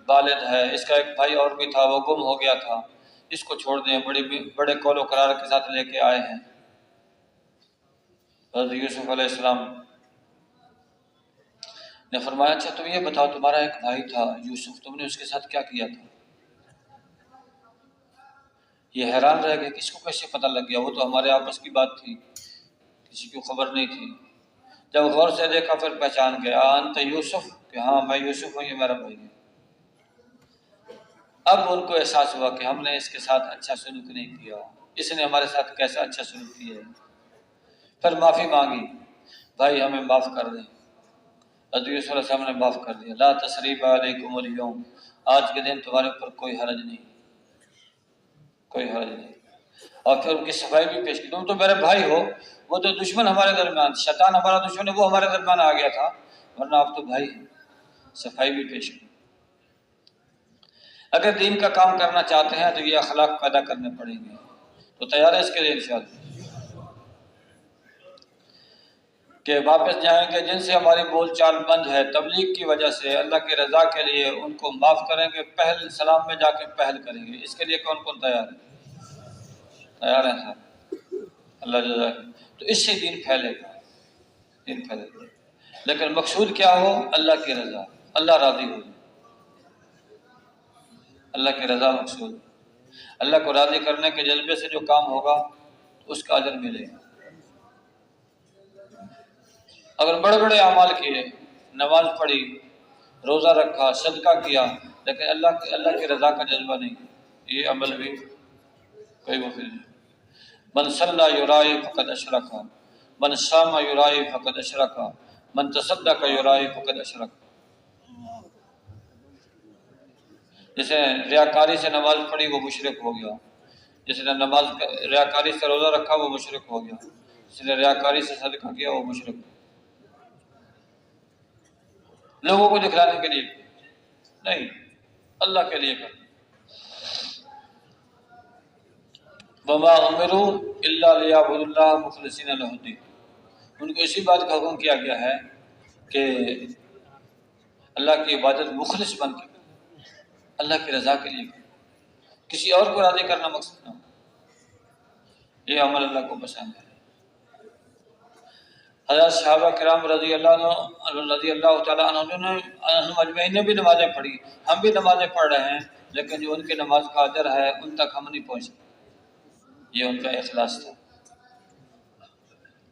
S1: والد ہے، اس کا ایک بھائی اور بھی تھا، وہ گم ہو گیا تھا، اس کو چھوڑ دیں، بڑے قول و قرار کے ساتھ لے کے آئے ہیں۔ حضرت یوسف علیہ السلام نے فرمایا اچھا تم یہ بتاؤ، تمہارا ایک بھائی تھا یوسف، تم نے اس کے ساتھ کیا کیا تھا؟ یہ حیران رہ گئے، کس کو کیسے پتہ لگ گیا؟ وہ تو ہمارے آپس کی بات تھی، کسی کو خبر نہیں تھی۔ جب غور سے دیکھا پھر پہچان گیا، انت یوسف، کہ ہاں میں یوسف ہوں، یہ میرا بھائی ہے۔ اب ان کو احساس ہوا کہ ہم نے اس کے ساتھ اچھا سلوک نہیں کیا، اس نے ہمارے ساتھ کیسا اچھا سلوک کیا ہے۔ پھر معافی مانگی، بھائی ہمیں معاف کر دیں۔ حضرت یوسف علیہ السلام نے معاف کر دیا، لا تثریب علیکم اليوم، آج کے دن تمہارے اوپر کوئی حرج نہیں، کوئی حرج نہیں۔ اور پھر ان کی صفائی بھی پیش کی، تم تو میرے بھائی ہو، وہ تو دشمن ہمارے درمیان، شیطان ہمارا دشمن ہے، وہ ہمارے درمیان آ گیا تھا، ورنہ آپ تو بھائی ہیں۔ صفائی بھی پیش کی۔ اگر دین کا کام کرنا چاہتے ہیں تو یہ اخلاق پیدا کرنے پڑیں گے، تو تیار ہے اس کے لیے انشاءاللہ کہ واپس جائیں گے؟ جن سے ہماری بول چال بند ہے تبلیغ کی وجہ سے، اللہ کی رضا کے لیے ان کو معاف کریں گے، پہل سلام میں جا کے پہل کریں گے۔ اس کے لیے کون کون تیار ہے؟ تیار ہیں صاحب؟ اللہ جزا۔ تو اس سے دین پھیلے گا، دین پھیلے گا، لیکن مقصود کیا ہو؟ اللہ کی رضا، اللہ راضی ہو، اللہ کی رضا مقصود۔ اللہ کو راضی کرنے کے جذبے سے جو کام ہوگا اس کا اجر ملے گا۔ اگر بڑے بڑے اعمال کیے، نماز پڑھی، روزہ رکھا، صدقہ کیا، لیکن اللہ کی رضا کا جذبہ نہیں، یہ عمل بھی کوئی مفید نہیں۔ من صلی یرائی فقد اشرک، من صام یرائی فقد اشرک، من تصدق یرائی فقد اشرک۔ جس نے ریاکاری سے نماز پڑھی وہ مشرک ہو گیا، جس نے ریاکاری سے روزہ رکھا وہ مشرک ہو گیا، جس نے ریاکاری سے صدقہ کیا وہ مشرک ہو گیا۔ لوگوں کو دکھلانے کے لیے نہیں، اللہ کے لیے کرنا۔ وما امروا الا ليعبدوا الله مخلصين له الدين، ان کو اسی بات کا حکم کیا گیا ہے کہ اللہ کی عبادت مخلص بن کے، اللہ کی رضا کے لیے، کسی اور کو راضی کرنا مقصد نہ ہو۔ یہ عمل اللہ کو پسند ہے۔ حضرت صحابہ کرام رضی اللہ تعالیٰ عنہم اجمعین نے بھی نمازیں پڑھی، ہم بھی نمازیں پڑھ رہے ہیں، لیکن جو ان کی نماز کا اجر ہے ان تک ہم نہیں پہنچ سکتے۔ یہ ان کا اخلاص تھا،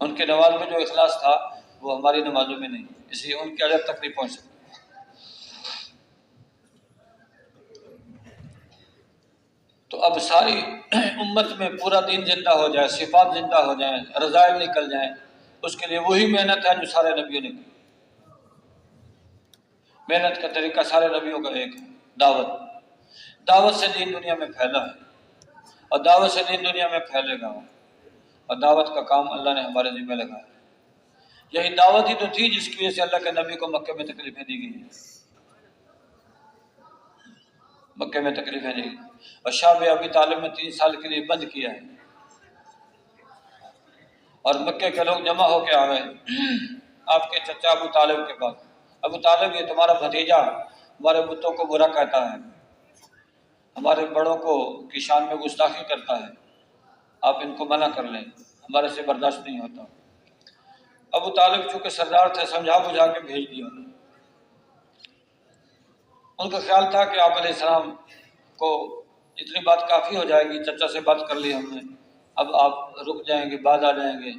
S1: ان کی نماز میں جو اخلاص تھا وہ ہماری نمازوں میں نہیں، اس لیے ان کے اجر تک نہیں پہنچ سکتے۔ تو اب ساری امت میں پورا دین زندہ ہو جائے، صفات زندہ ہو جائیں، رذائل نکل جائیں، اس کے لیے وہی محنت ہے جو سارے نبیوں نے کی۔ محنت کا طریقہ سارے نبیوں کا ایک ہے، دعوت سے دین دنیا میں پھیلا ہے، اور دعوت سے دین دنیا میں پھیلے گا، اور دعوت کا کام اللہ نے ہمارے ذمہ لگایا ہے۔ یہی دعوت ہی تو تھی جس کی وجہ سے اللہ کے نبی کو مکے میں تکلیفیں دی گئی ہیں، مکے میں تکلیفیں دی گئی، اور شعب ابی طالب میں 3 سال کے لیے بند کیا ہے، اور مکے کے لوگ جمع ہو کے آ گئے آپ کے چچا ابو طالب کے پاس۔ ابو طالب، یہ تمہارا بھتیجا ہمارے بتوں کو برا کہتا ہے، ہمارے بڑوں کو کی شان میں گستاخی کرتا ہے، آپ ان کو منع کر لیں، ہمارے سے برداشت نہیں ہوتا۔ ابو طالب چونکہ سردار تھے، سمجھا بجھا کے بھیج دیا۔ ان کا خیال تھا کہ آپ علیہ السلام کو اتنی بات کافی ہو جائے گی، چچا سے بات کر لی ہم نے، اب آپ رک جائیں گے، بعد آ جائیں گے۔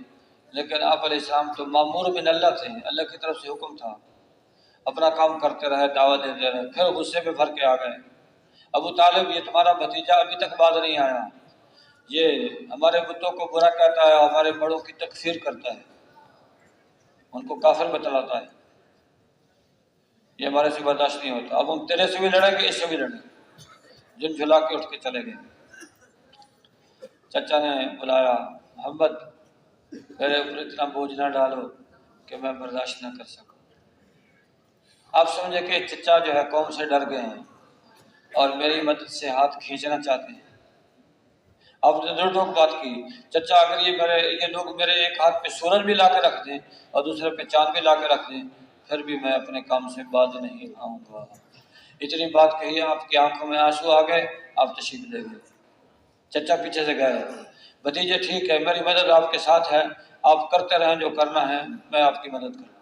S1: لیکن آپ علیہ السلام تو مامور من اللہ تھے، اللہ کی طرف سے حکم تھا، اپنا کام کرتے رہے، دعوت دیتے رہے۔ پھر غصے میں بھر کے آ گئے، ابو طالب، یہ تمہارا بھتیجا ابھی تک باز نہیں آیا، یہ ہمارے بتوں کو برا کہتا ہے اور ہمارے بڑوں کی تکفیر کرتا ہے، ان کو کافر بتلاتا ہے، یہ ہمارے سے برداشت نہیں ہوتا، اب ہم تیرے سے بھی لڑیں گے، اس سے بھی لڑیں گے۔ جن جھلا کے اٹھ کے چلے گئے۔ چچا نے بلایا، محمد میرے اوپر اتنا بوجھ نہ ڈالو کہ میں برداشت نہ کر سکوں۔ آپ سمجھے کہ چچا جو ہے قوم سے ڈر گئے ہیں اور میری مدد سے ہاتھ کھینچنا چاہتے ہیں۔ آپ نے دردوک بات کی، چچا اگر یہ لوگ میرے ایک ہاتھ پہ سورج بھی لا کے رکھ دیں اور دوسرے پہ چاند بھی لا کے رکھ دیں، پھر بھی میں اپنے کام سے باز نہیں آؤں گا۔ اتنی بات کہی، آپ کی آنکھوں میں آنسو آ گئے، آپ تشریف لے گئے۔ چچا پیچھے سے گئے، بھتیجے ٹھیک ہے، میری مدد آپ کے ساتھ ہے، آپ کرتے رہیں جو کرنا ہے، میں آپ کی مدد کروں۔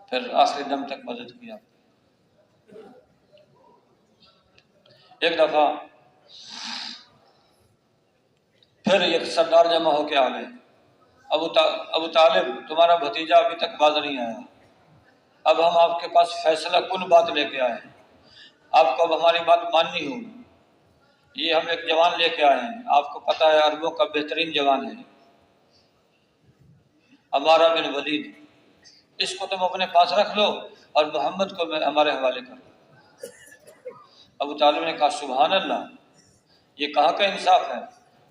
S1: پھر آخری دم تک مدد کیا۔ ایک دفعہ پھر ایک سردار جمع ہو کے آ گئے، ابو طالب، تمہارا بھتیجا ابھی تک باز نہیں آیا، اب ہم آپ کے پاس فیصلہ کن بات لے کے آئے ہیں، آپ کو اب ہماری بات ماننی ہوگی۔ یہ ہم ایک جوان لے کے آئے ہیں، آپ کو پتہ ہے عربوں کا بہترین جوان ہے، عمارہ بن ولید، اس کو تم اپنے پاس رکھ لو اور محمد کو ہمارے حوالے کر دو۔ ابو طالب نے کہا سبحان اللہ، یہ کہاں کا انصاف ہے،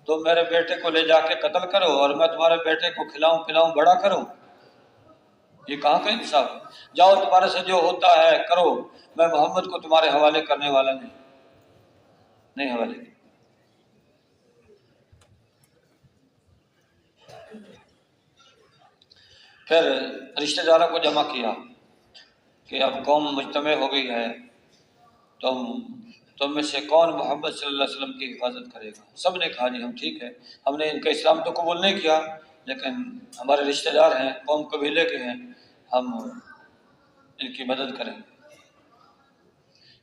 S1: تم میرے بیٹے کو لے جا کے قتل کرو اور میں تمہارے بیٹے کو کھلاؤں پلاؤں بڑا کروں، یہ کہاں کا انصاف ہے، جاؤ تمہارے سے جو ہوتا ہے کرو، میں محمد کو تمہارے حوالے کرنے والا نہیں حوالے کی۔ پھر رشتہ داروں کو جمع کیا کہ اب قوم مجتمع ہو گئی ہے، تم میں سے کون محمد صلی اللہ علیہ وسلم کی حفاظت کرے گا؟ سب نے کہا جی ہم ٹھیک ہے، ہم نے ان کا اسلام تو قبول نہیں کیا لیکن ہمارے رشتہ دار ہیں، قوم قبیلے کے ہیں، ہم ان کی مدد کریں گے،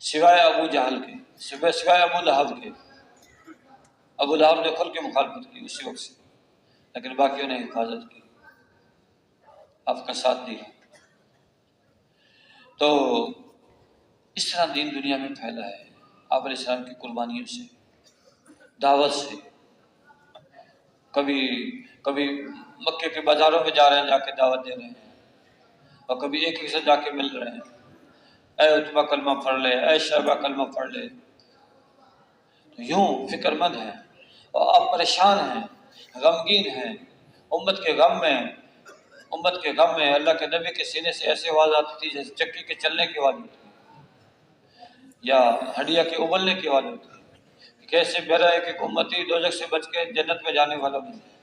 S1: سوائے ابو جہل کے، سوائے ابو لہب کے۔ ابو لہب نے کھل کے مخالفت کی اسی وقت سے، لیکن باقیوں نے حفاظت کی، آپ کا ساتھ دیا۔ تو اس طرح دین دنیا میں پھیلا ہے، آپ علیہ السلام کی قربانیوں سے، دعوت سے۔ کبھی مکے کے بازاروں میں جا رہے ہیں، جا کے دعوت دے رہے ہیں، اور کبھی ایک سے جا کے مل رہے ہیں، اے عتبہ کلمہ پڑھ لے، اے شیبہ کلمہ پڑھ لے۔ تو یوں فکر مند ہیں اور آپ پریشان ہیں، غمگین ہیں، امت کے غم میں اللہ کے نبی کے سینے سے ایسے آواز آتی تھی جیسے چکی کے چلنے کی آواز ہوتی ہے یا ہڈیا کے ابلنے کی آواز ہوتی ہے، کیسے میرا ایک امتی دوزخ سے بچ کے جنت میں جانے والا بن جائے۔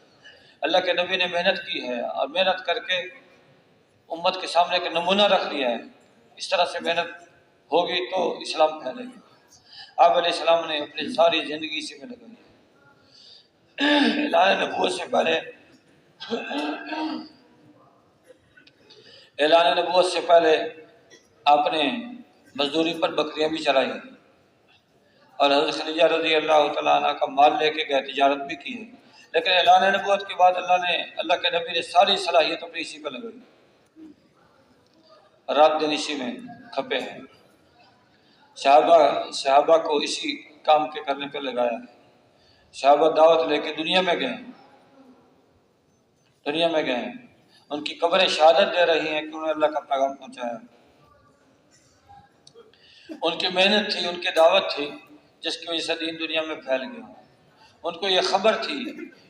S1: اللہ کے نبی نے محنت کی ہے اور محنت کر کے امت کے سامنے ایک نمونہ رکھ دیا ہے، اس طرح سے محنت ہوگی تو اسلام پھیلے گا۔ آپ علیہ السلام نے اپنی ساری زندگی اسی میں لگائی ہے۔ اعلان نبوت سے پہلے آپ نے مزدوری پر بکریاں بھی چلائی ہیں اور حضرت خدیجہ رضی اللہ تعالیٰ عنہ کا مال لے کے گئے، تجارت بھی کی ہے، لیکن اعلان نبوت کے بعد اللہ کے نبی نے ساری صلاحیت اپنی اسی پہ لگائی، رات دن اسی میں کھپے ہیں، صحابہ کو اسی کام کے کرنے پہ لگایا ہے۔ صحابہ دعوت لے کے دنیا میں گئے ہیں، ان کی قبریں شہادت دے رہی ہیں کہ انہوں نے اللہ کا پیغام پہنچایا۔ ان کی محنت تھی، ان کی دعوت تھی، جس کی وجہ سے دین دنیا میں پھیل گیا۔ ان کو یہ خبر تھی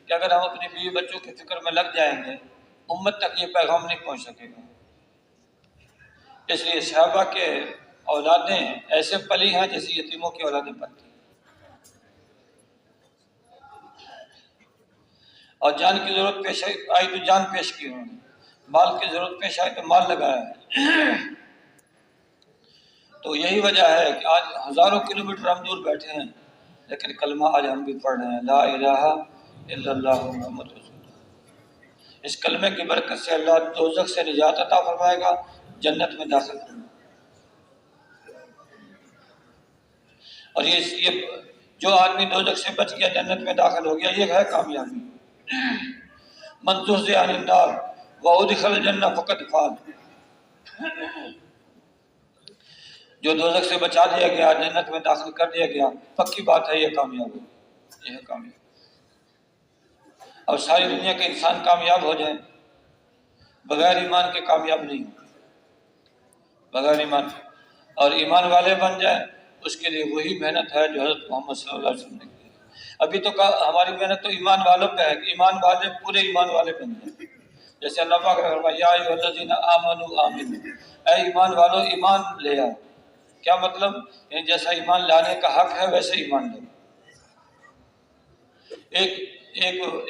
S1: کہ اگر ہم اپنی بیوی بچوں کی فکر میں لگ جائیں گے، امت تک یہ پیغام نہیں پہنچ سکے گا۔ اس لیے صحابہ کے اولادیں ایسے پلی ہیں جیسے یتیموں کی اولادیں پلتی ہیں، اور جان کی ضرورت پیش آئی تو جان پیش کی انہوں نے، مال کی ضرورت پیش آئی تو مال لگایا ہے۔ تو یہی وجہ ہے کہ آج ہزاروں کلومیٹر ہم دور بیٹھے ہیں، لیکن کلمہ آج ہم بھی پڑھ رہے ہیں، لا الہ الا اللہ محمد رسول اللہ۔ اس کلمے کی برکت سے اللہ دوزخ سے نجات عطا فرمائے گا، جنت میں داخل کرے گا۔ اور یہ جو آدمی دوزخ سے بچ گیا، جنت میں داخل ہو گیا، یہ ہے کامیابی۔ من زحزح عن النار وادخل الجنہ فقد فاز۔ جو دوزخ سے بچا دیا گیا، جنت میں داخل کر دیا گیا، پکی بات ہے، یہ کامیاب ہے، یہ ہے کامیاب۔ اور ساری دنیا کے انسان کامیاب ہو جائیں، بغیر ایمان کے کامیاب نہیں ہو، بغیر ایمان کے، اور ایمان والے بن جائیں، اس کے لیے وہی محنت ہے جو حضرت محمد صلی اللہ علیہ وسلم نے کی۔ ابھی تو ہماری محنت تو ایمان والوں پہ ہے کہ ایمان والے پورے ایمان والے بن جائیں، جیسے اللہ پاک نے فرمایا یا ایھا الذین آمنوا آمنوا، اے ایمان والو ایمان لے آؤ۔ کیا مطلب؟ یعنی جیسا ایمان لانے کا حق ہے ویسے ایمان لے۔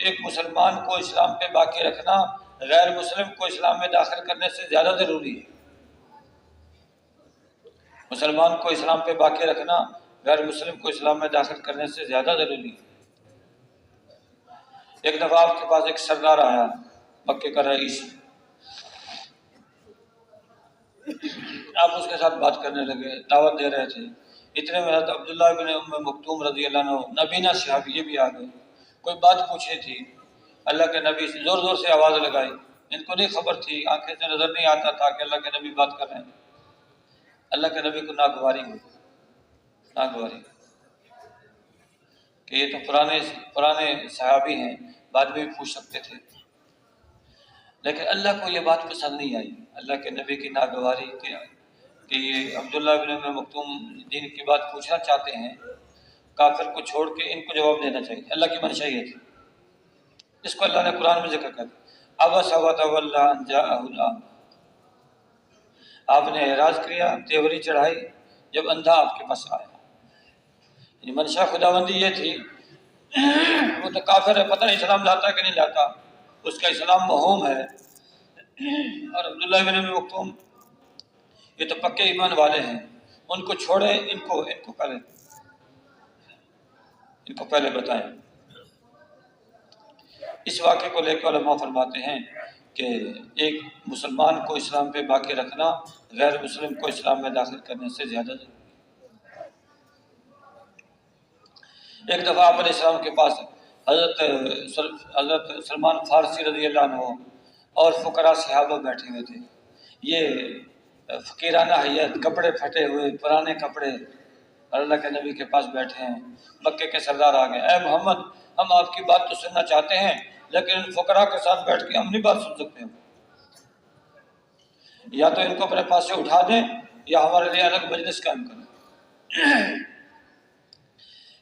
S1: ایک مسلمان کو اسلام پہ باقی رکھنا غیر مسلم کو اسلام میں داخل کرنے سے زیادہ ضروری ہے۔ مسلمان کو اسلام پہ باقی رکھنا غیر مسلم کو اسلام میں داخل کرنے سے زیادہ ضروری ہے۔ ایک دفعہ آپ کے پاس ایک سردار آیا، مکے کا رئیس، آپ اس کے ساتھ بات کرنے لگے، دعوت دے رہے تھے، اتنے میں حضرت عبداللہ بن ام مکتوم رضی اللہ عنہ، نبینا صحابی، یہ بھی آ گئے۔ کوئی بات پوچھی تھی، اللہ کے نبی سے زور زور سے آواز لگائی، ان کو نہیں خبر تھی، آنکھیں سے نظر نہیں آتا تھا کہ اللہ کے نبی بات کر رہے ہیں۔ اللہ کے نبی کو ناگواری ہوئی، ناگواری کہ یہ تو پرانے صحابی ہیں، بعد میں بھی پوچھ سکتے تھے، لیکن اللہ کو یہ بات پسند نہیں آئی، اللہ کے نبی کی ناگواری کہ یہ عبداللہ بن ام مکتوم دین کی بات پوچھنا چاہتے ہیں، کافر کو چھوڑ کے ان کو جواب دینا چاہیے، اللہ کی منشا یہ تھی۔ اس کو اللہ نے قرآن میں ذکر کر دیا، عبس وتولی ان جاءہ الاعمی، آپ نے اعراض کیا، تیوری چڑھائی جب اندھا آپ کے پاس آیا۔ یعنی منشا خداوندی یہ تھی، وہ تو کافر ہے، پتہ نہیں اسلام لاتا کہ نہیں لاتا، اس کا اسلام موہوم ہے، اور عبداللہ بن ام مکتوم یہ تو پکے ایمان والے ہیں، ان کو چھوڑیں، ان کو پہلے بتائیں۔ اس واقعے کو لے کے علماء فرماتے ہیں کہ ایک مسلمان کو اسلام پہ باقی رکھنا غیر مسلم کو اسلام میں داخل کرنے سے زیادہ ضروری ہے۔ ایک دفعہ آپ علیہ السلام کے پاس حضرت سلمان فارسی رضی اللہ عنہ اور فقراء صحابہ بیٹھے ہوئے تھے۔ یہ فقیرانہ حیت، کپڑے پھٹے ہوئے، پرانے کپڑے، اور اللہ کے نبی کے پاس بیٹھے ہیں۔ مکے کے سردار آ گئے، اے محمد، ہم آپ کی بات تو سننا چاہتے ہیں، لیکن ان فقراء کے ساتھ بیٹھ کے ہم نہیں بات سن سکتے ہیں، یا تو ان کو اپنے پاس سے اٹھا دیں یا ہمارے لیے الگ مجلس قائم کریں۔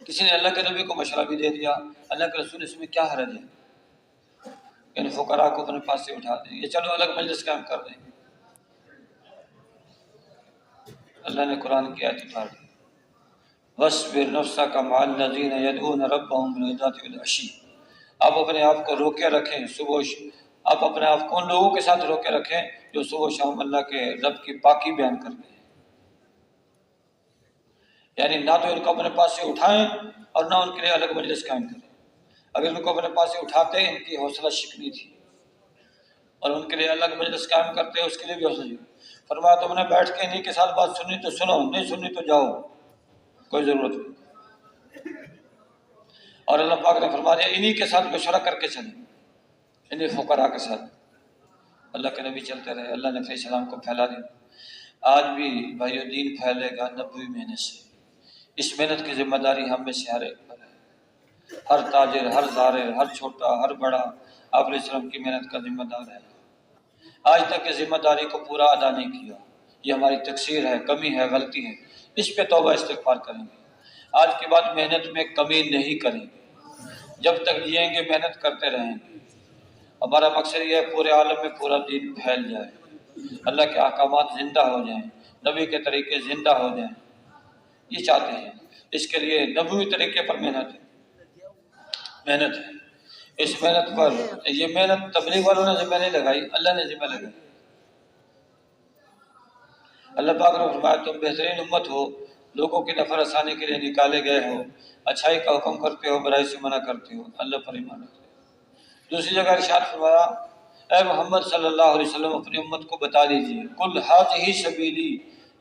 S1: کسی نے اللہ کے نبی کو مشورہ بھی دے دیا، اللہ کے رسول اس میں کیا حرج ہے، ان فقراء کو اپنے پاس سے اٹھا دیں، یہ چلو الگ مجلس قائم کر دیں۔ اللہ نے قرآن کی آیت اتار دی، وَاصْبِرْ نَفْسَكَ مَعَ الَّذِينَ يَدْعُونَ رَبَّهُمْ بِالْغَدَاةِ وَالْعَشِيِّ، آپ اپنے آپ کو روکے رکھیں، آپ اپنے آپ کو ان لوگوں کے ساتھ روکے رکھیں جو صبح و شام اللہ کے رب کی پاکی بیان کرتے ہیں۔ یعنی نہ تو ان کو اپنے پاس سے اٹھائیں اور نہ ان کے لیے الگ مجلس قائم کریں۔ اگر ان کو اپنے پاس سے اٹھاتے ان کی حوصلہ شکنی تھی، اور ان کے لیے الگ مجلس قائم کرتے اس کے لیے بھی حوصلہ شکنی۔ فرمایا تم نے بیٹھ کے انہی کے ساتھ بات سننی تو سنو، نہیں سننی تو جاؤ، کوئی ضرورت نہیں۔ اور اللہ پاک نے فرما دیا انہی کے ساتھ مشورہ کر کے چلیں، انہی فقراء کے ساتھ۔ اللہ کے نبی چلتے رہے، اللہ نے اسلام کو پھیلا دیا۔ آج بھی بھائیو دین پھیلے گا 90 مہینے سے، اس محنت کی ذمہ داری ہم میں سے ہر ایک پر ہے۔ ہر تاجر، ہر زارع، ہر چھوٹا، ہر بڑا آپ علیہ السلام کی محنت کا ذمہ دار ہے۔ آج تک اس ذمہ داری کو پورا ادا نہیں کیا، یہ ہماری تقصیر ہے، کمی ہے، غلطی ہے، اس پہ توبہ استغفار کریں گے۔ آج کے بعد محنت میں کمی نہیں کریں گے، جب تک جئیں گے محنت کرتے رہیں گے۔ ہمارا مقصد یہ ہے پورے عالم میں پورا دین پھیل جائے، اللہ کے احکامات زندہ ہو جائیں، نبی کے طریقے زندہ ہو جائیں، یہ چاہتے ہیں۔ اس کے لیے نبوی طریقے پر محنت ہے۔ اس محنت پر، یہ محنت تبلیغ والوں نے ذمہ نہیں لگائی، اللہ نے ذمہ لگائی۔ اللہ پاک نے فرمایا تم بہترین امت ہو، لوگوں کی نفع رسانی کے لیے نکالے گئے ہو، اچھائی کا حکم کرتے ہو، برائی سے منع کرتے ہو، اللہ پر ایمان رکھتے ہو۔ دوسری جگہ ارشاد فرمایا اے محمد صلی اللہ علیہ وسلم اپنی امت کو بتا دیجئے قل ھذہ سبیلی،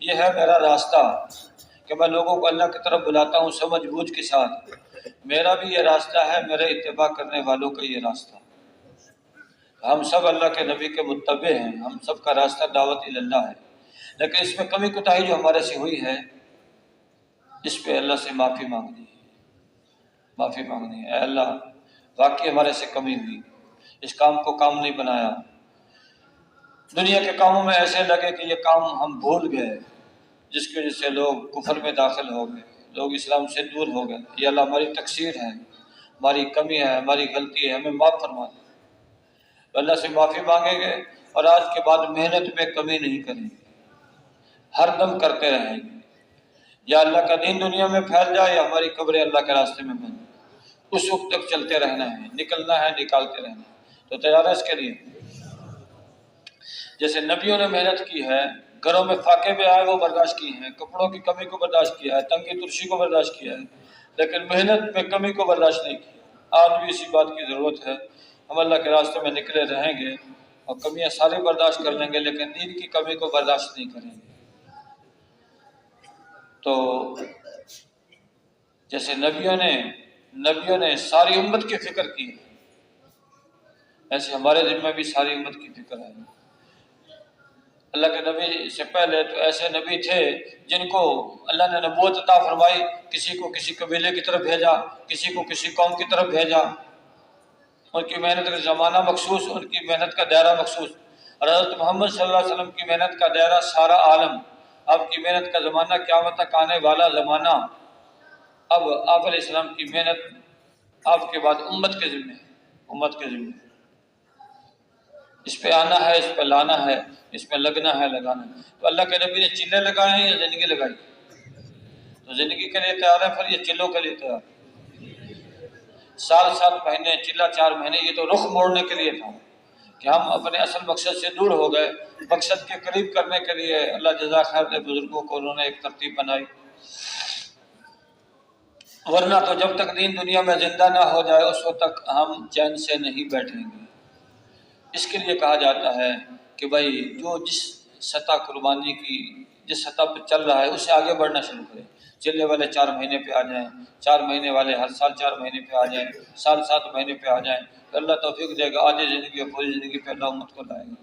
S1: یہ ہے میرا راستہ، کہ میں لوگوں کو اللہ کی طرف بلاتا ہوں سمجھ بوجھ کے ساتھ۔ میرا بھی یہ راستہ ہے، میرے اتباع کرنے والوں کا یہ راستہ۔ ہم سب اللہ کے نبی کے متبع ہیں، ہم سب کا راستہ دعوت اللہ ہے، لیکن اس میں کمی کوتاہی جو ہمارے سے ہوئی ہے، اس پہ اللہ سے معافی مانگنی ہے، معافی مانگنی ہے۔ اے اللہ واقعی ہمارے سے کمی ہوئی، اس کام کو کام نہیں بنایا، دنیا کے کاموں میں ایسے لگے کہ یہ کام ہم بھول گئے، جس کی وجہ سے لوگ کفر میں داخل ہو گئے، لوگ اسلام سے دور ہو گئے۔ یہ اللہ ہماری تقصیر ہے، ہماری کمی ہے، ہماری غلطی ہے، ہمیں معاف فرما دے۔ اللہ سے معافی مانگیں گے اور آج کے بعد محنت میں کمی نہیں کریں گے، ہر دم کرتے رہیں گے۔ یا اللہ کا دین دنیا میں پھیل جائے یا ہماری قبریں اللہ کے راستے میں بن، اس وقت تک چلتے رہنا ہے، نکلنا ہے، نکالتے رہنا ہے۔ تو تیار ہے اس کے لیے؟ جیسے نبیوں نے محنت کی ہے، گھروں میں فاقے بھی آئے وہ برداشت کی ہیں، کپڑوں کی کمی کو برداشت کیا ہے، تنگی ترشی کو برداشت کیا ہے، لیکن محنت میں کمی کو برداشت نہیں کیا۔ آج بھی اسی بات کی ضرورت ہے، ہم اللہ کے راستے میں نکلے رہیں گے اور کمیاں ساری برداشت کر لیں گے، لیکن دین کی کمی کو برداشت نہیں کریں گے۔ تو جیسے نبیوں نے ساری امت کی فکر کی، ایسے ہمارے ذمہ بھی ساری امت کی فکر ہے۔ اللہ کے نبی سے پہلے تو ایسے نبی تھے جن کو اللہ نے نبوت عطا فرمائی، کسی کو کسی قبیلے کی طرف بھیجا، کسی کو کسی قوم کی طرف بھیجا، ان کی محنت کا زمانہ مخصوص، ان کی محنت کا دائرہ مخصوص۔ اور حضرت محمد صلی اللہ علیہ وسلم کی محنت کا دائرہ سارا عالم، آپ کی محنت کا زمانہ قیامت تک آنے والا زمانہ۔ اب آپ علیہ السلام کی محنت آپ کے بعد امت کے ذمہ ہے، امت کے ذمہ ہے۔ اس پہ آنا ہے، اس پہ لانا ہے، اس پہ لگنا ہے، لگانا ہے۔ تو اللہ کے نبی نے چلے لگائے ہیں یا زندگی لگائی؟ تو زندگی کے لیے تیار ہے، پھر یہ چلوں کے لیے تیار۔ سال 7 مہینے، چلہ 4 مہینے، یہ تو رخ موڑنے کے لیے تھا کہ ہم اپنے اصل مقصد سے دور ہو گئے۔ مقصد کے قریب کرنے کے لیے اللہ جزا خیر دے بزرگوں کو، انہوں نے ایک ترتیب بنائی، ورنہ تو جب تک دین دنیا میں زندہ نہ ہو جائے اس وقت تک ہم چین سے نہیں بیٹھیں گے۔ اس کے لیے کہا جاتا ہے کہ بھائی جو جس سطح قربانی کی، جس سطح پہ چل رہا ہے اس سے آگے بڑھنا شروع کریں۔ چلنے والے 4 مہینے پہ آ جائیں، 4 مہینے والے ہر سال 4 مہینے پہ آ جائیں، سال 7 مہینے پہ آ جائیں، تو اللہ توفیق دے گا، آدھی زندگی اور پوری زندگی پہ اللہ امت کو لائے گا۔